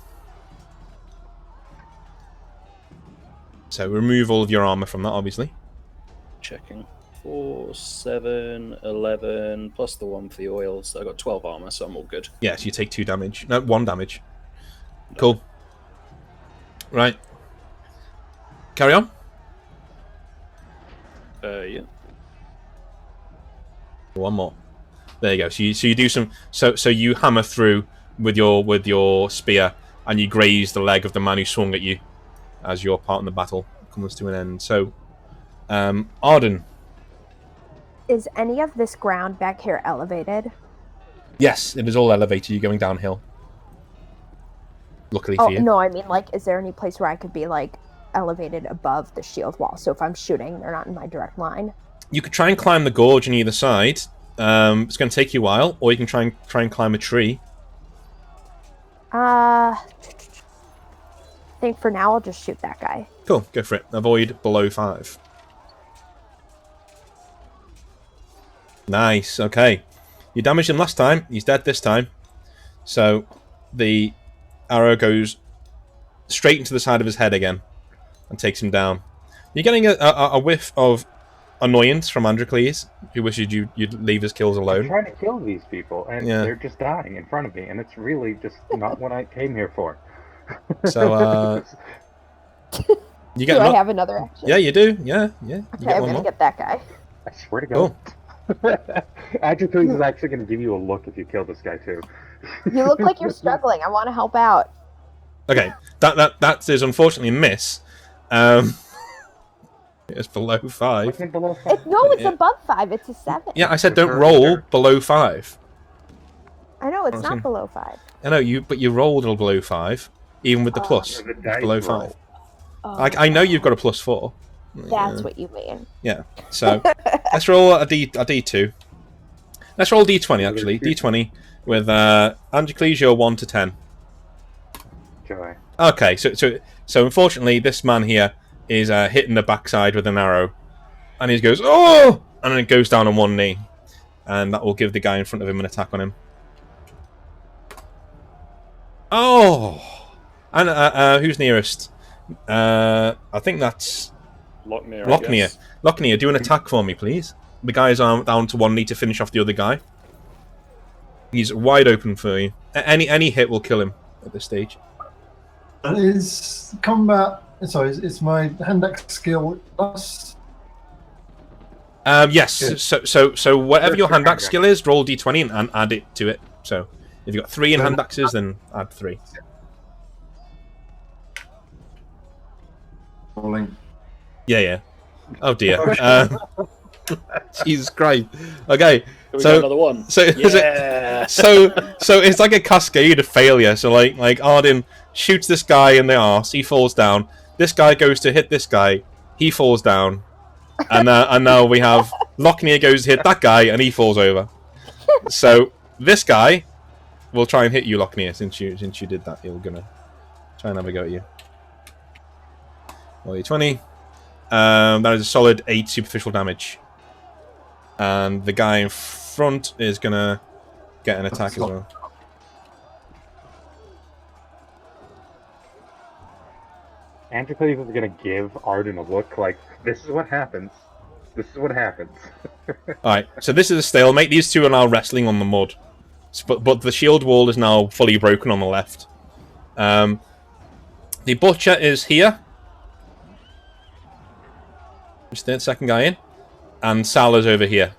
So remove all of your armor from that, obviously. Checking. 4, 7, 11, plus the 1 for the oils. So I got 12 armor, so I'm all good. Yeah, so you take 2 damage. No, 1 damage. Cool. Right. Carry on. Yeah. 1 more. There you go. So you do some. So you hammer through with your spear, and you graze the leg of the man who swung at you, as your part in the battle comes to an end. So, Arden. Is any of this ground back here elevated? Yes, it is all elevated. You're going downhill. Luckily for you. No, I mean, like, is there any place where I could be, like, elevated above the shield wall? So if I'm shooting, they're not in my direct line. You could try and climb the gorge on either side. It's going to take you a while, or you can try and climb a tree. I think for now I'll just shoot that guy. Cool, go for it. Avoid below 5. Nice, okay. You damaged him last time, he's dead this time. So, the arrow goes straight into the side of his head again, and takes him down. You're getting a whiff of annoyance from Androcles, who wishes you'd leave his kills I'm alone. trying to kill these people, and they're just dying in front of me, and it's really just not what I came here for. So, you get Do I have another action? Yeah, you do. Yeah. You Okay, get I'm one gonna more. get that guy. I swear to God. Cool. Androcles is actually going to give you a look if you kill this guy too. You look like you're struggling. I want to help out. Okay, that is unfortunately a miss. It's below 5. Wasn't it below 5? No, it's above 5. It's a 7. Yeah, I said don't roll below 5. I know it's Awesome. not below 5. I know but you rolled below 5, even with the plus. The dice Below roll. 5. I know you've got a +4. That's what you mean. Yeah. So let's roll a D2. Let's roll D20 actually. D20 with Androcles, you're 1 to 10. Joy. Okay, so unfortunately this man here is hitting the backside with an arrow, and he goes oh, and then it goes down on 1 knee, and that will give the guy in front of him an attack on him. Oh, and who's nearest? I think that's Locknear. Locknear. Locknear, do an attack for me, please. The guy's down to 1 knee to finish off the other guy. He's wide open for you. Any hit will kill him at this stage. Is combat? Sorry, is my hand axe skill plus? Yes. Good. So whatever First your hand your axe skill is, roll D20 and add it to it. So If you've got 3 in hand axes, then add 3. Rolling. Yeah. Oh dear. Jesus Christ. Okay. We got another one. So Yeah. so it's like a cascade of failure. So like Arden shoots this guy in the arse, he falls down. This guy goes to hit this guy, he falls down, and now we have Lochner goes to hit that guy and he falls over. So this guy will try and hit you, Lochner, since you did that. He's gonna try and have a go at you. Roll your 20. That is a solid 8 superficial damage. And the guy in front is gonna get an attack as well. Andrew Cleves is gonna give Arden a look like, this is what happens. This is what happens. Alright, so this is a stalemate. These two are now wrestling on the mud. But the shield wall is now fully broken on the left. The butcher is here. Just the second guy in. And Sal is over here.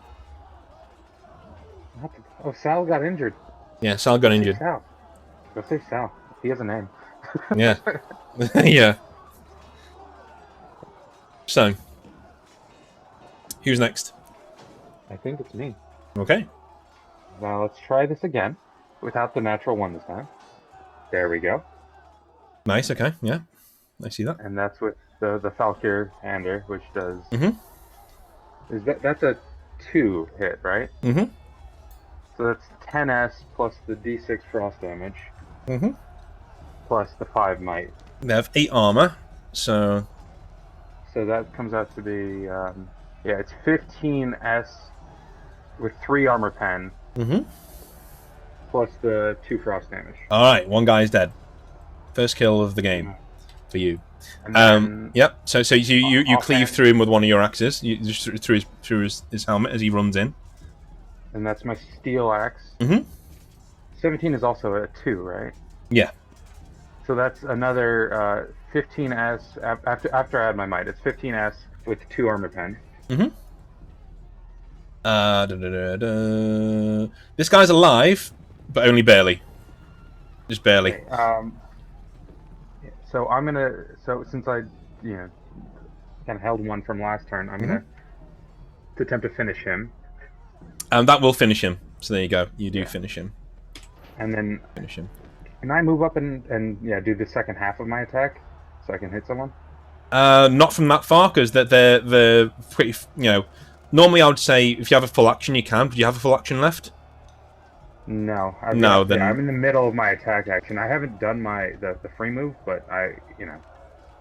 Oh, Sal got injured. Yeah, Sal got injured. Sal. Go say Sal. He has a name. Yeah. Yeah. So, who's next? I think it's me. Okay. Now let's try this again. Without the natural 1 this time. There we go. Nice, okay, yeah. I see that. And that's with the Falkeer hander, which does... Mm-hmm. That's a 2 hit, right? Mm-hmm. So that's 10s plus the d6 frost damage. Mm-hmm. Plus the 5 might. They have 8 armor, so... So that comes out to be... yeah, it's 15s with 3 armor pen. Mm-hmm. Plus the 2 frost damage. Alright, 1 guy's dead. First kill of the game for you. And then Yep. So you cleave offhand- through him with one of your axes. You just through his helmet as he runs in. And that's my steel axe. Mm-hmm. 17 is also a 2, right? Yeah. So that's another 15s after I add my might. It's 15s with 2 armor pen. Mm-hmm. This guy's alive, but only barely. Just barely. Okay, so I'm gonna. So since I, kind of held 1 from last turn, I'm gonna attempt to finish him. And that will finish him. So there you go. You do finish him. And then Finish him. can I move up and do the second half of my attack so I can hit someone? Not from that far, because they're pretty. Normally I would say if you have a full action, you can. Do you have a full action left? No. Then I'm in the middle of my attack action. I haven't done the free move, but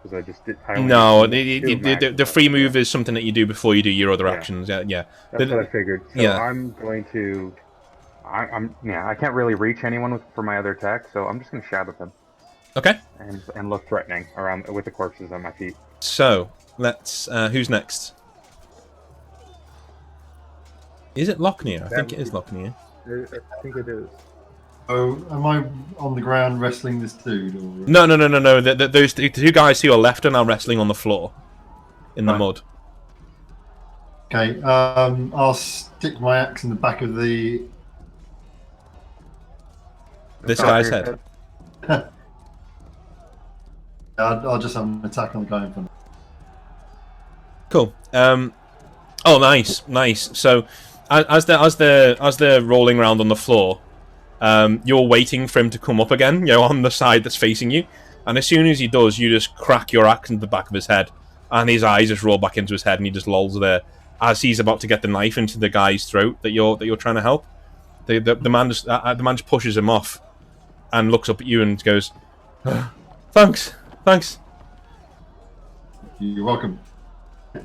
because I just did. I only did the free move is something that you do before you do your other actions. Yeah. That's what I figured. So I'm going to. I can't really reach anyone for my other attack, so I'm just going to shout at them. Okay. And look threatening around with the corpses on my feet. So let's. Who's next? Is it Lochner? I think it is Lochner. I think it is. Oh, am I on the ground wrestling this dude? Or... No. Those 2 guys who are left are now wrestling on the floor in the mud. Okay, I'll stick my axe in the back of this guy's head. I'll just have an attack on the guy in front. Cool. Oh, nice. So, as they're rolling around on the floor, you're waiting for him to come up again, on the side that's facing you, and as soon as he does, you just crack your axe into the back of his head, and his eyes just roll back into his head, and he just lolls there as he's about to get the knife into the guy's throat that you're trying to help. The man just pushes him off, and looks up at you and goes, "Thanks." You're welcome.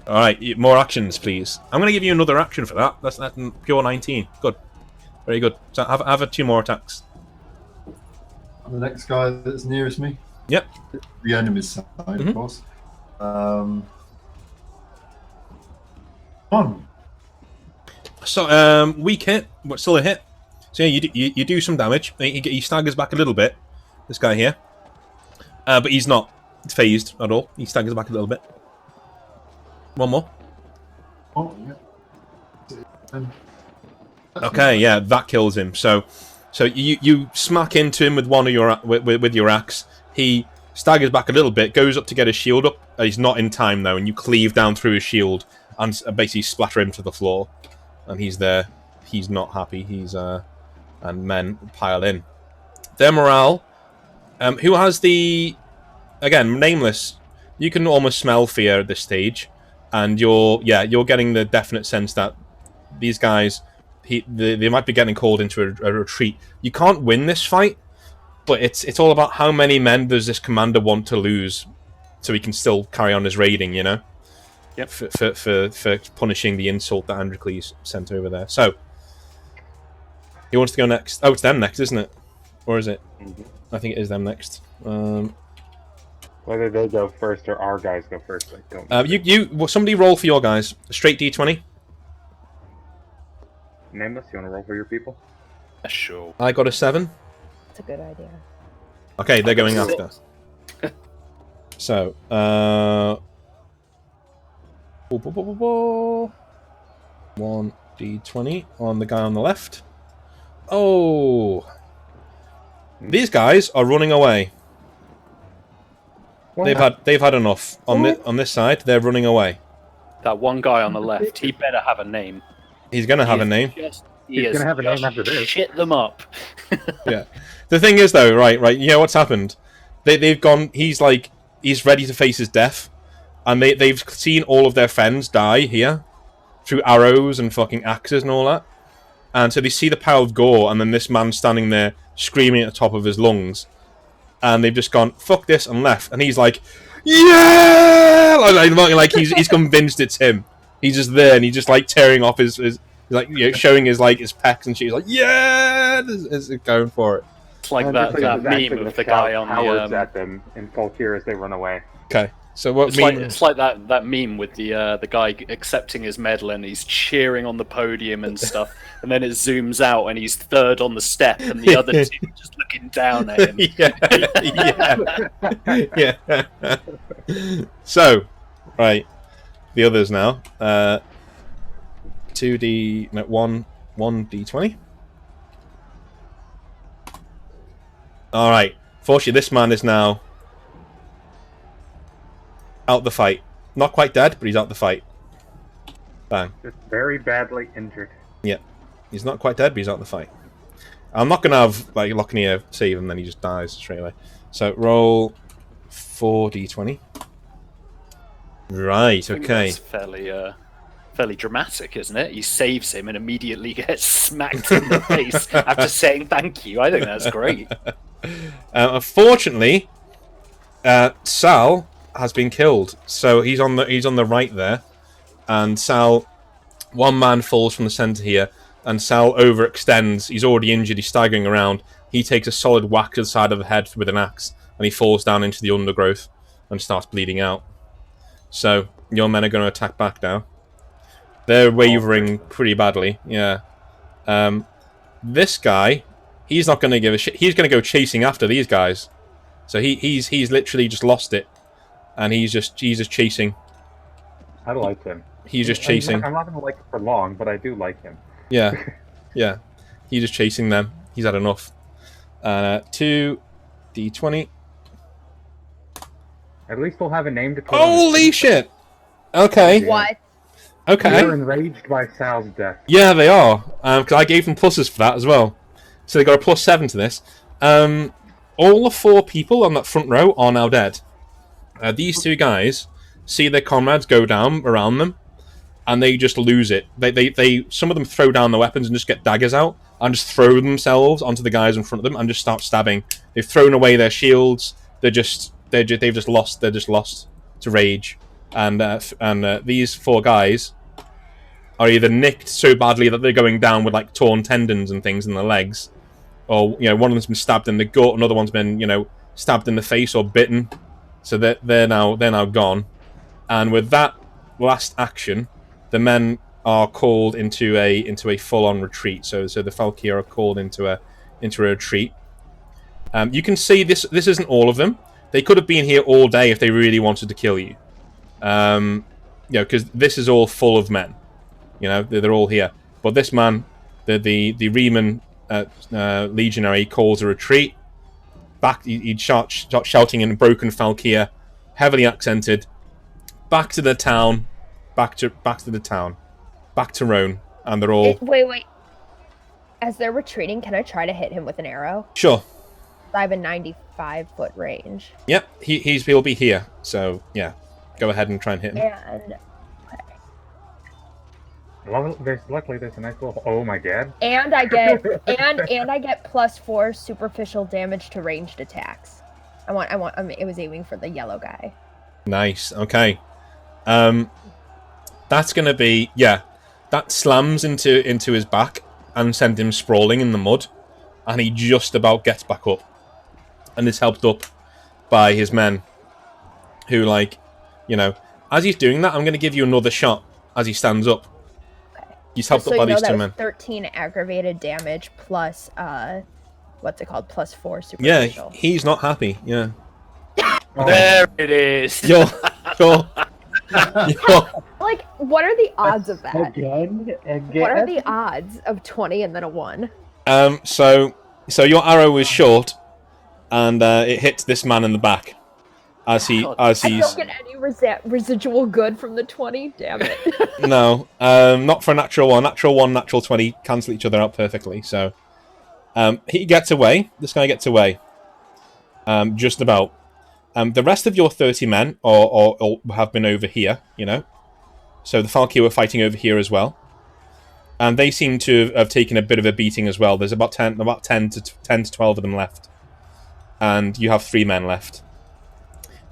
All right, more actions, please. I'm going to give you another action for that. That's pure 19. Good, very good. So have 2 more attacks. The next guy that's nearest me. Yep. The enemy's side, of course. 1. So weak hit, but still a hit. So yeah, you do some damage. He staggers back a little bit. This guy here, but he's not phased at all. He staggers back a little bit. 1 more. Oh, yeah. Okay, yeah, that kills him. So So you smack into him with one of your with your axe. He staggers back a little bit, goes up to get his shield up. He's not in time though, and you cleave down through his shield and basically splatter him to the floor. And he's there. He's not happy. He's and men pile in. Their morale. Who has the again nameless? You can almost smell fear at this stage, and you're getting the definite sense that these guys they might be getting called into a retreat. You can't win this fight, but it's all about how many men does this commander want to lose, so he can still carry on his raiding. You know. Yep. For punishing the insult that Androcles sent over there. So he wants to go next. Oh, it's them next, isn't it? Or is it? Mm-hmm. I think it is them next. Whether they go first or our guys go first, I don't know. Well, somebody roll for your guys. A straight D20. Nameless, you want to roll for your people? Sure. I got a 7. That's a good idea. Okay, they're going Six. after. So, 1 D20 on the guy on the left. Oh, these guys are running away. They've had enough. On this side, they're running away. That one guy on the left, he better have a name. He's gonna have a name. He's gonna have a name after this. Shit them up. Yeah. The thing is, though, right. You know what's happened? They've gone. He's ready to face his death, and they've seen all of their friends die here through arrows and fucking axes and all that. And so they see the power of gore, and then this man standing there screaming at the top of his lungs, and they've just gone fuck this and left. And he's like, yeah, like he's convinced it's him. He's just there, and he's just like tearing off his like showing his his pecs and shit. He's like, yeah, is going for it. It's like that meme of the guy on the at them in Falkeer as they run away. Okay, so what it's like that meme with the guy accepting his medal and he's cheering on the podium and stuff, and then it zooms out and he's third on the step and the other two are just looking down at him. yeah. So, right, the others now. 1 D20. All right. Fortunately, this man is now out the fight. Not quite dead, but he's out the fight. Bang. Just very badly injured. Yeah. He's not quite dead, but he's out the fight. I'm not going to have Lochnia save him, then he just dies straight away. So roll 4d20. Right, okay. That's fairly dramatic, isn't it? He saves him and immediately gets smacked in the face after saying thank you. I think that's great. Unfortunately, Sal has been killed, so he's on the right there, and Sal, one man falls from the center here, and Sal overextends. He's already injured. He's staggering around. He takes a solid whack to the side of the head with an axe, and he falls down into the undergrowth and starts bleeding out. So your men are going to attack back now. They're wavering pretty badly. Yeah. This guy, he's not going to give a shit. He's going to go chasing after these guys. So he's literally just lost it, and he's just chasing. I like him. He's just chasing. I'm not going to like him for long, but I do like him. Yeah, yeah. He's just chasing them. He's had enough. 2d20. At least we'll have a name to call. Holy shit! Okay. What? Okay. They're enraged by Sal's death. Yeah, they are. Because I gave them pluses for that as well. So they got a +7 to this. All the 4 people on that front row are now dead. These 2 guys see their comrades go down around them, and they just lose it. They some of them throw down their weapons and just get daggers out and just throw themselves onto the guys in front of them and just start stabbing. They've thrown away their shields. They've just lost. They're just lost to rage. And these 4 guys are either nicked so badly that they're going down with like torn tendons and things in their legs, or one of them's been stabbed in the gut, another one's been stabbed in the face or bitten. So they're now gone. And with that last action, the men are called into a full-on retreat. So the Falkeer are called into a retreat. You can see this isn't all of them. They could have been here all day if they really wanted to kill you. Because this is all full of men. They're all here. But this man, the Riemann legionary calls a retreat. Back, he'd start shouting in broken Falkeer, heavily accented. Back to the town, back to the town, back to Roan, and they're all Wait. As they're retreating, can I try to hit him with an arrow? sure. I have a 95-foot range. Yep, he'll be here. So yeah, go ahead and try and hit him. And Luckily, there's a nice little. Oh my god! and I get and I get +4 superficial damage to ranged attacks. I was aiming for the yellow guy. Nice. Okay. That's gonna be that slams into his back and sends him sprawling in the mud, and he just about gets back up, and is helped up by his men, who as he's doing that, I'm gonna give you another shot as he stands up. Okay. He's helped So up by you know these that two was men. 13 aggravated damage plus what's it called? +4 Yeah, superficial. he's not happy. Yeah. There it is. You're. Like, what are the odds of that? Again. What are the odds of 20 and then a 1? So your arrow was short, and it hits this man in the back as he's. I don't get any residual good from the 20. Damn it. No, not for a natural 1. Natural 1, natural 20 cancel each other out perfectly. So he gets away. This guy gets away. Just about. The rest of your 30 men or have been over here, So the Falkeer were fighting over here as well. And they seem to have taken a bit of a beating as well. There's about 10 to 12 of them left. And you have 3 men left.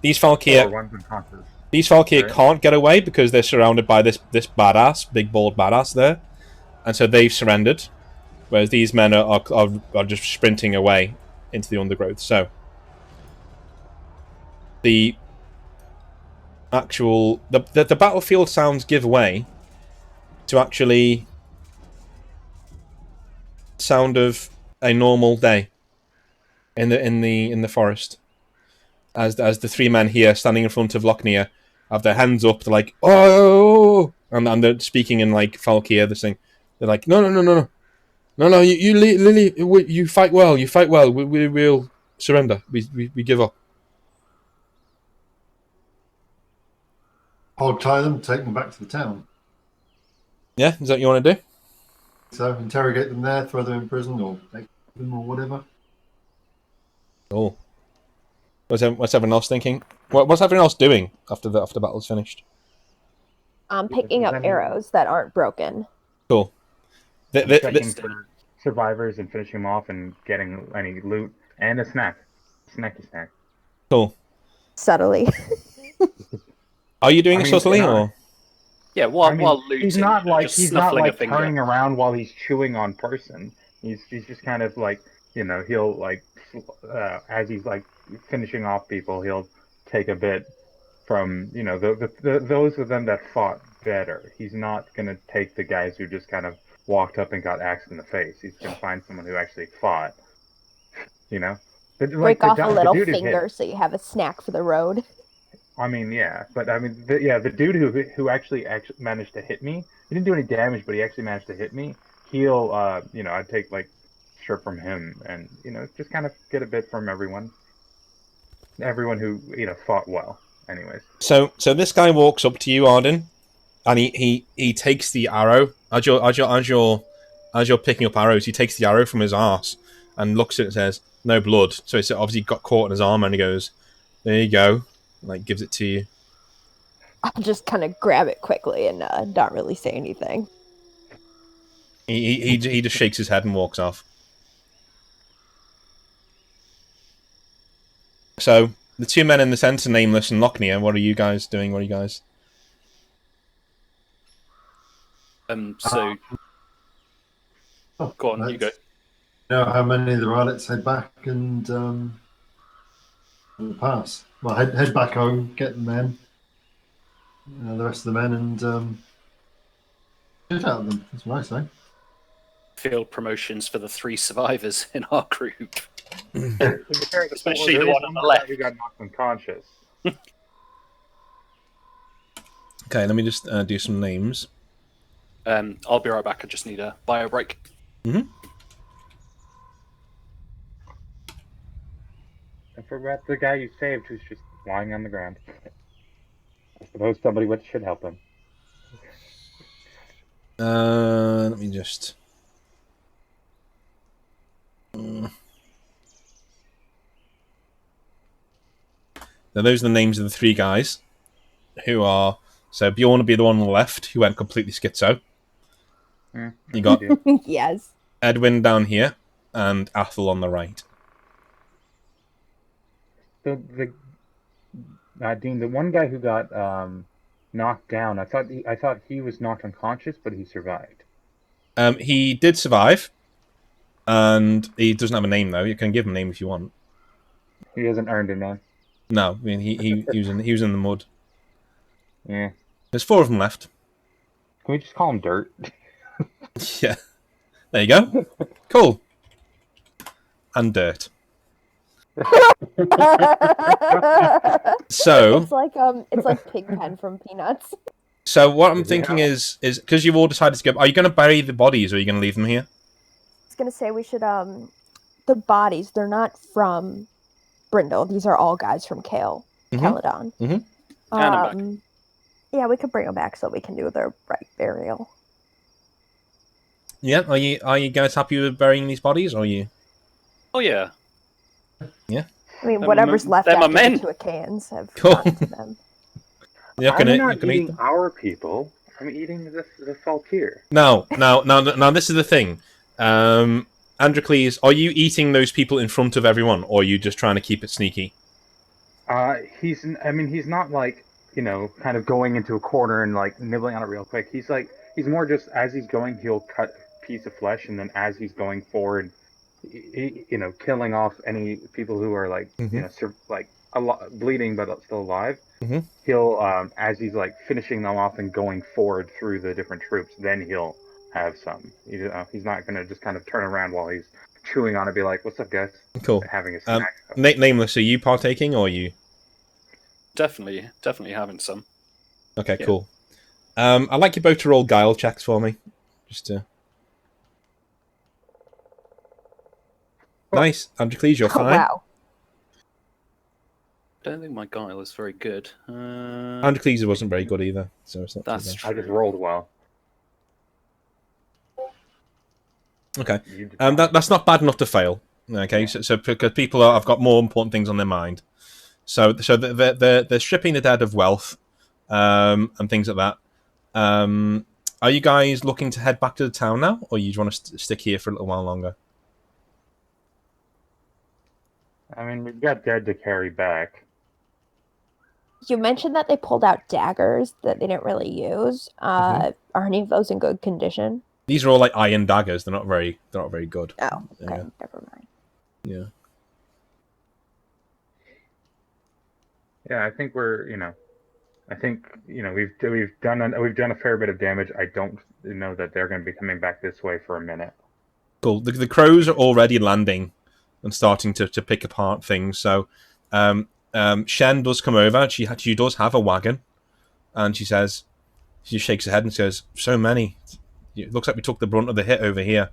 These Falkeer can't get away because they're surrounded by this badass, big bald badass there. And so they've surrendered. Whereas these men are just sprinting away into the undergrowth. So the battlefield sounds give way to actually sound of a normal day in the forest, as the 3 men here standing in front of Lochnia have their hands up. They're like, oh, and they're speaking in like Falkeer. This thing, they're like, no, you fight well, we'll surrender, we give up. Hog tie them, take them back to the town. Yeah, is that what you want to do? So interrogate them there, throw them in prison, or take them, or whatever. Oh, what's everyone else thinking? What's everyone else doing after the battle's finished? I'm picking up arrows that aren't broken. Cool. Checking for survivors and finishing them off and getting any loot and a snacky snack. Cool. Subtly. Are you doing it subtly, or? Yeah, while looting, he's not like finger. turning around while he's chewing on person. He's just kind of like, he'll like as he's like finishing off people, he'll take a bit from those of them that fought better. He's not gonna take the guys who just kind of walked up and got axed in the face. He's gonna find someone who actually fought. Break off a little finger so you have a snack for the road. The dude who actually managed to hit me, he didn't do any damage, but he actually managed to hit me. He'll, I'd take like strip from him, and just kind of get a bit from everyone who fought well. Anyways, so this guy walks up to you, Arden, and he takes the arrow as you're picking up arrows. He takes the arrow from his arse and looks at it and says, "No blood." So it's obviously got caught in his arm, and he goes, "There you go." Like, gives it to you. I'll just kind of grab it quickly and not really say anything. He just shakes his head and walks off. So the 2 men in the centre, Nameless and Lochnia, what are you guys doing? What are you guys? Go on, you go. How many there are? Let's head back and pass. Well, head back home, get the men, the rest of the men, and get out of them. That's what I say. Field promotions for the 3 survivors in our group. Especially the one on the left who got knocked unconscious. Okay, let me just do some names. I'll be right back. I just need a bio break. Mm-hmm. Don't forget the guy you saved who's just lying on the ground. I suppose somebody should help him. Let me just. Now, those are the names of the 3 guys who are. So Bjorn will be the one on the left who went completely schizo. You got Yes. Edwin down here and Athel on the right. So Dean, the one guy who got knocked down, I thought he was knocked unconscious, but he survived. He did survive, and he doesn't have a name though. You can give him a name if you want. He hasn't earned a name. No, I mean he was in the mud. Yeah. There's 4 of them left. Can we just call him Dirt? Yeah. There you go. Cool. And Dirt. So it's like Pigpen from Peanuts. So what I'm thinking is because you've all decided to go, are you going to bury the bodies or are you going to leave them here? I was gonna say we should the bodies, they're not from Brindle. These are all guys from Caledon. Yeah, we could bring them back so we can do their right burial. Yeah, are you guys happy with burying these bodies, or are you? Oh yeah. Yeah. I mean, whatever's left they're my after men. the 2 cans have Cool. gone to them. I'm not eat eating them? our people. I'm eating the Falkeer. No. This is the thing. Androcles, are you eating those people in front of everyone, or are you just trying to keep it sneaky? He's not like, kind of going into a corner and like nibbling on it real quick. He's more just as he's going, he'll cut a piece of flesh, and then as he's going forward, killing off any people who are like, like a lot bleeding but still alive. Mm-hmm. He'll, as he's like finishing them off and going forward through the different troops, then he'll have some. He's not gonna just kind of turn around while he's chewing on it, and be like, "What's up, guys?" Cool. Having a snack. Nameless, are you partaking, or are you? Definitely having some. Okay, yeah. Cool. I'd like you both to roll guile checks for me. Just to... Nice. Androcles, you're fine. Wow. I don't think my guile is very good. Androcles wasn't very good either, so it's not That's too true. I just rolled well. Okay. That's not bad enough to fail. Okay, yeah. So because people have got more important things on their mind. So they're stripping the dead of wealth, and things like that. Are you guys looking to head back to the town now, or you want to stick here for a little while longer? I mean, we've got dead to carry back. You mentioned that they pulled out daggers that they didn't really use. Are any of those in good condition? These are all like iron daggers. They're not very good. Oh, okay, yeah. Never mind. Yeah. Yeah, I think we've done a fair bit of damage. I don't know that they're going to be coming back this way for a minute. Cool. The crows are already landing and starting to pick apart things. So, Shen does come over. She does have a wagon, and she shakes her head and says, "So many. It looks like we took the brunt of the hit over here,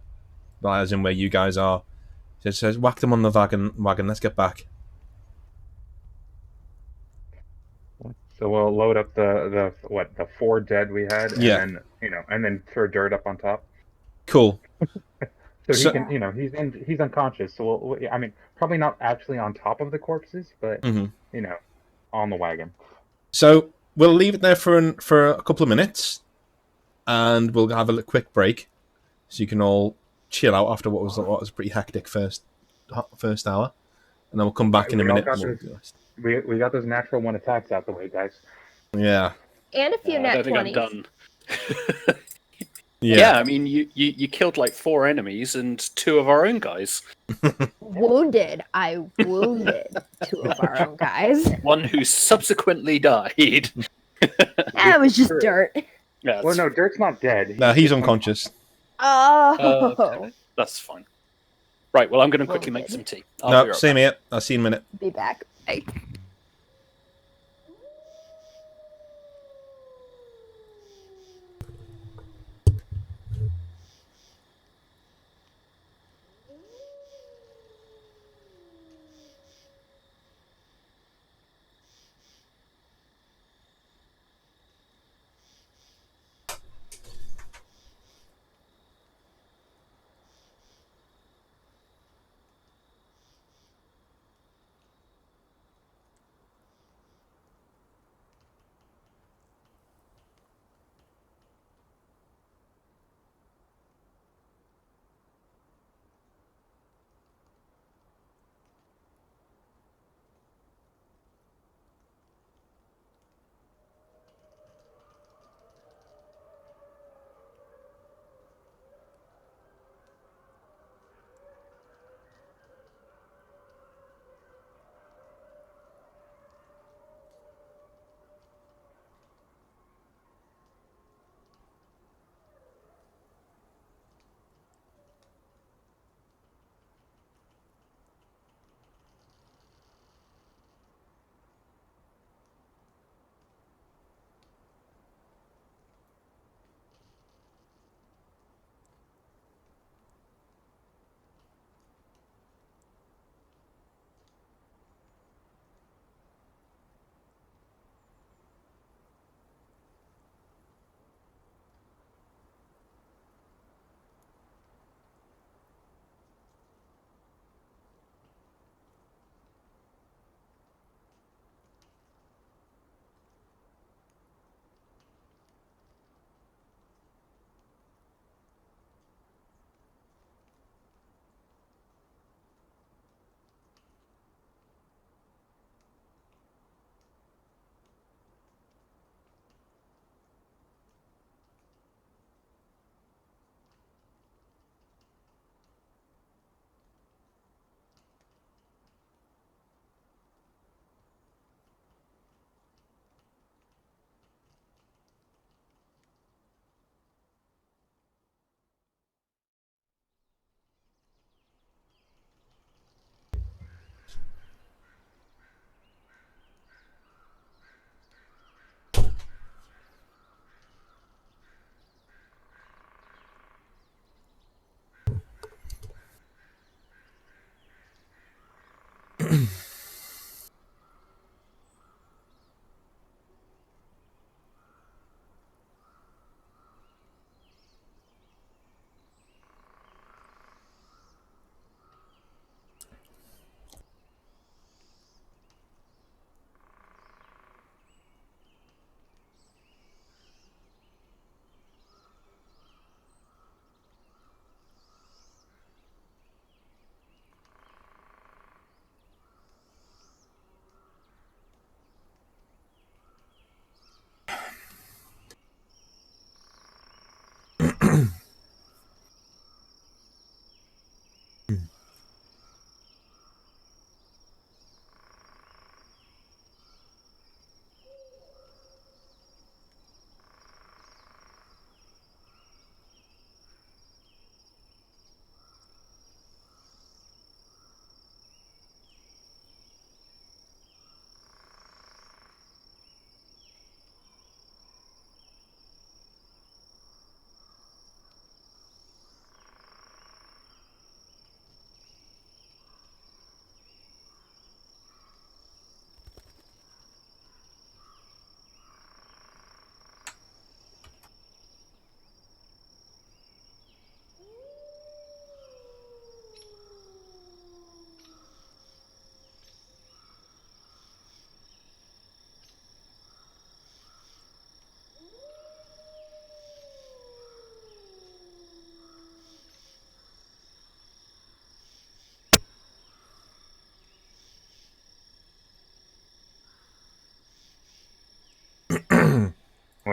as in where you guys are." She says, "Whack them on the wagon. Let's get back." So we'll load up the 4 dead we had, and then throw dirt up on top. Cool. So he can, he's unconscious. So probably not actually on top of the corpses, but on the wagon. So we'll leave it there for a couple of minutes, and we'll have a quick break, so you can all chill out after what was a pretty hectic first hour, and then we'll come back in a minute. We got those natural 1 attacks out the way, guys. Yeah. And a few I nat don't think 20s. I'm done. Yeah. Yeah, I mean, you killed like 4 enemies and 2 of our own guys. Wounded. I wounded 2 of our own guys. One who subsequently died. That was just dirt. Yeah, Well, no, Dirt's not dead. No, he's unconscious. Oh. okay. That's fine. Right, well, I'm going to quickly make some tea. I'll be No, right same back. here. I'll see you in a minute. Be back. Hey.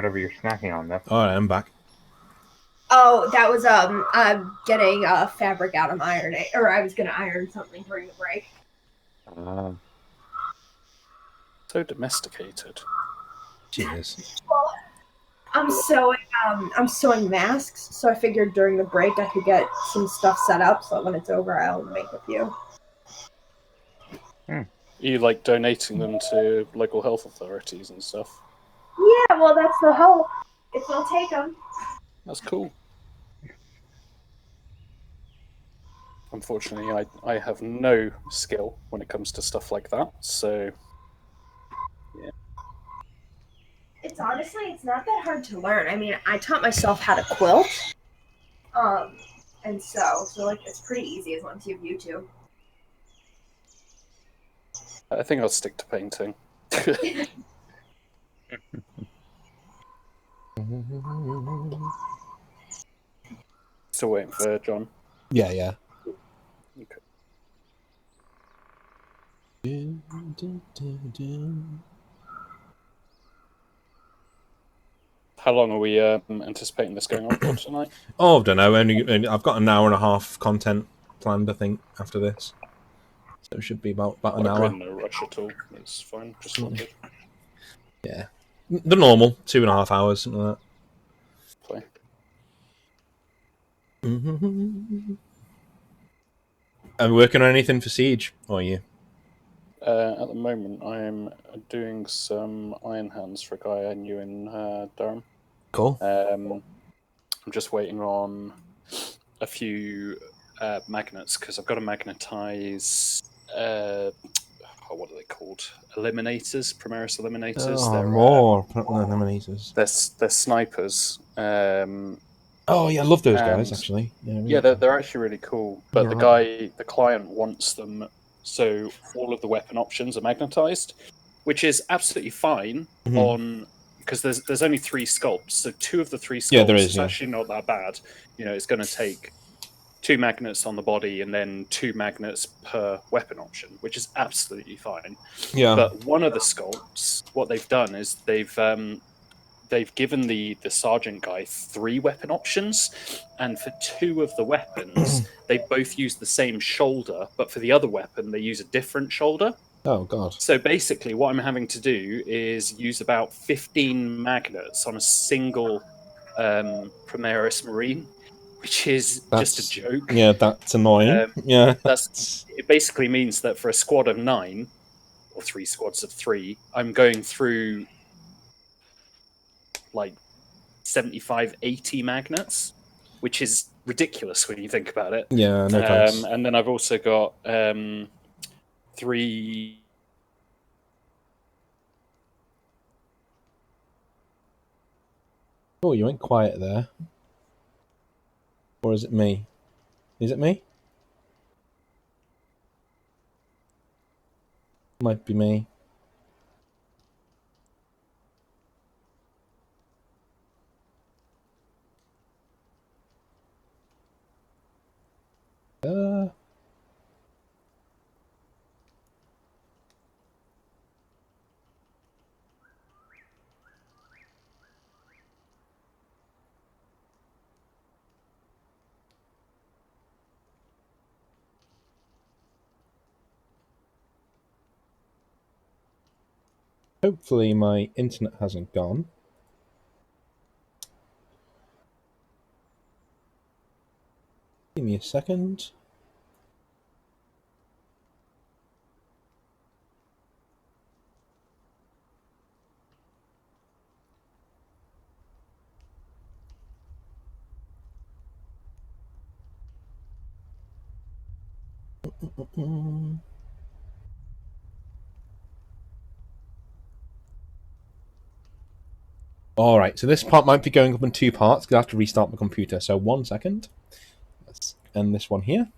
whatever you're snacking on, though. All right, I'm back. Oh, that was I'm getting fabric out of ironing, or I was gonna iron something during the break. So domesticated. Cheers. Well, I'm sewing masks, so I figured during the break I could get some stuff set up, so when it's over I'll make a few. Are you like donating them to local health authorities and stuff? Yeah, well that's the hope. If they'll take them. That's cool. Unfortunately, I have no skill when it comes to stuff like that, so yeah. It's honestly, it's not that hard to learn. I mean, I taught myself how to quilt. And so like it's pretty easy as long as you have YouTube. I think I'll stick to painting. Still waiting for John. Yeah. Okay. How long are we anticipating this going on for tonight? Oh, I don't know. I've got an hour and a half content planned, I think, after this. So it should be about an hour. In no rush at all. It's fine. Just wondered. Yeah. The normal, 2.5 hours, something like Play. that. Are you working on anything for Siege, or are you? At the moment, I'm doing some iron hands for a guy I knew in Durham. Cool. I'm just waiting on a few magnets because I've got to magnetize. What are they called? Eliminators, Primaris eliminators. Oh, they're more eliminators. They're snipers. Oh yeah, I love those guys actually. Yeah, they're actually really cool. But the client wants them, so all of the weapon options are magnetized, which is absolutely fine on because there's only 3 sculpts, so 2 of the 3 sculpts is actually not that bad. You know, it's going to take 2 magnets on the body and then 2 magnets per weapon option, which is absolutely fine. Yeah. But one of the sculpts, what they've done is they've given the sergeant guy 3 weapon options, and for 2 of the weapons, they both use the same shoulder, but for the other weapon, they use a different shoulder. Oh, God. So basically, what I'm having to do is use about 15 magnets on a single Primaris Marine, which is just a joke. Yeah, that's annoying. It basically means that for a squad of 9, or 3 squads of 3, I'm going through like 75, 80 magnets, which is ridiculous when you think about it. Yeah, no thanks. And then I've also got 3... Oh, you went quiet there. Or is it me? Is it me? Might be me. Hopefully my internet hasn't gone. Give me a second. Alright, so this part might be going up in 2 parts because I have to restart my computer. So 1 second. Let's end this one here.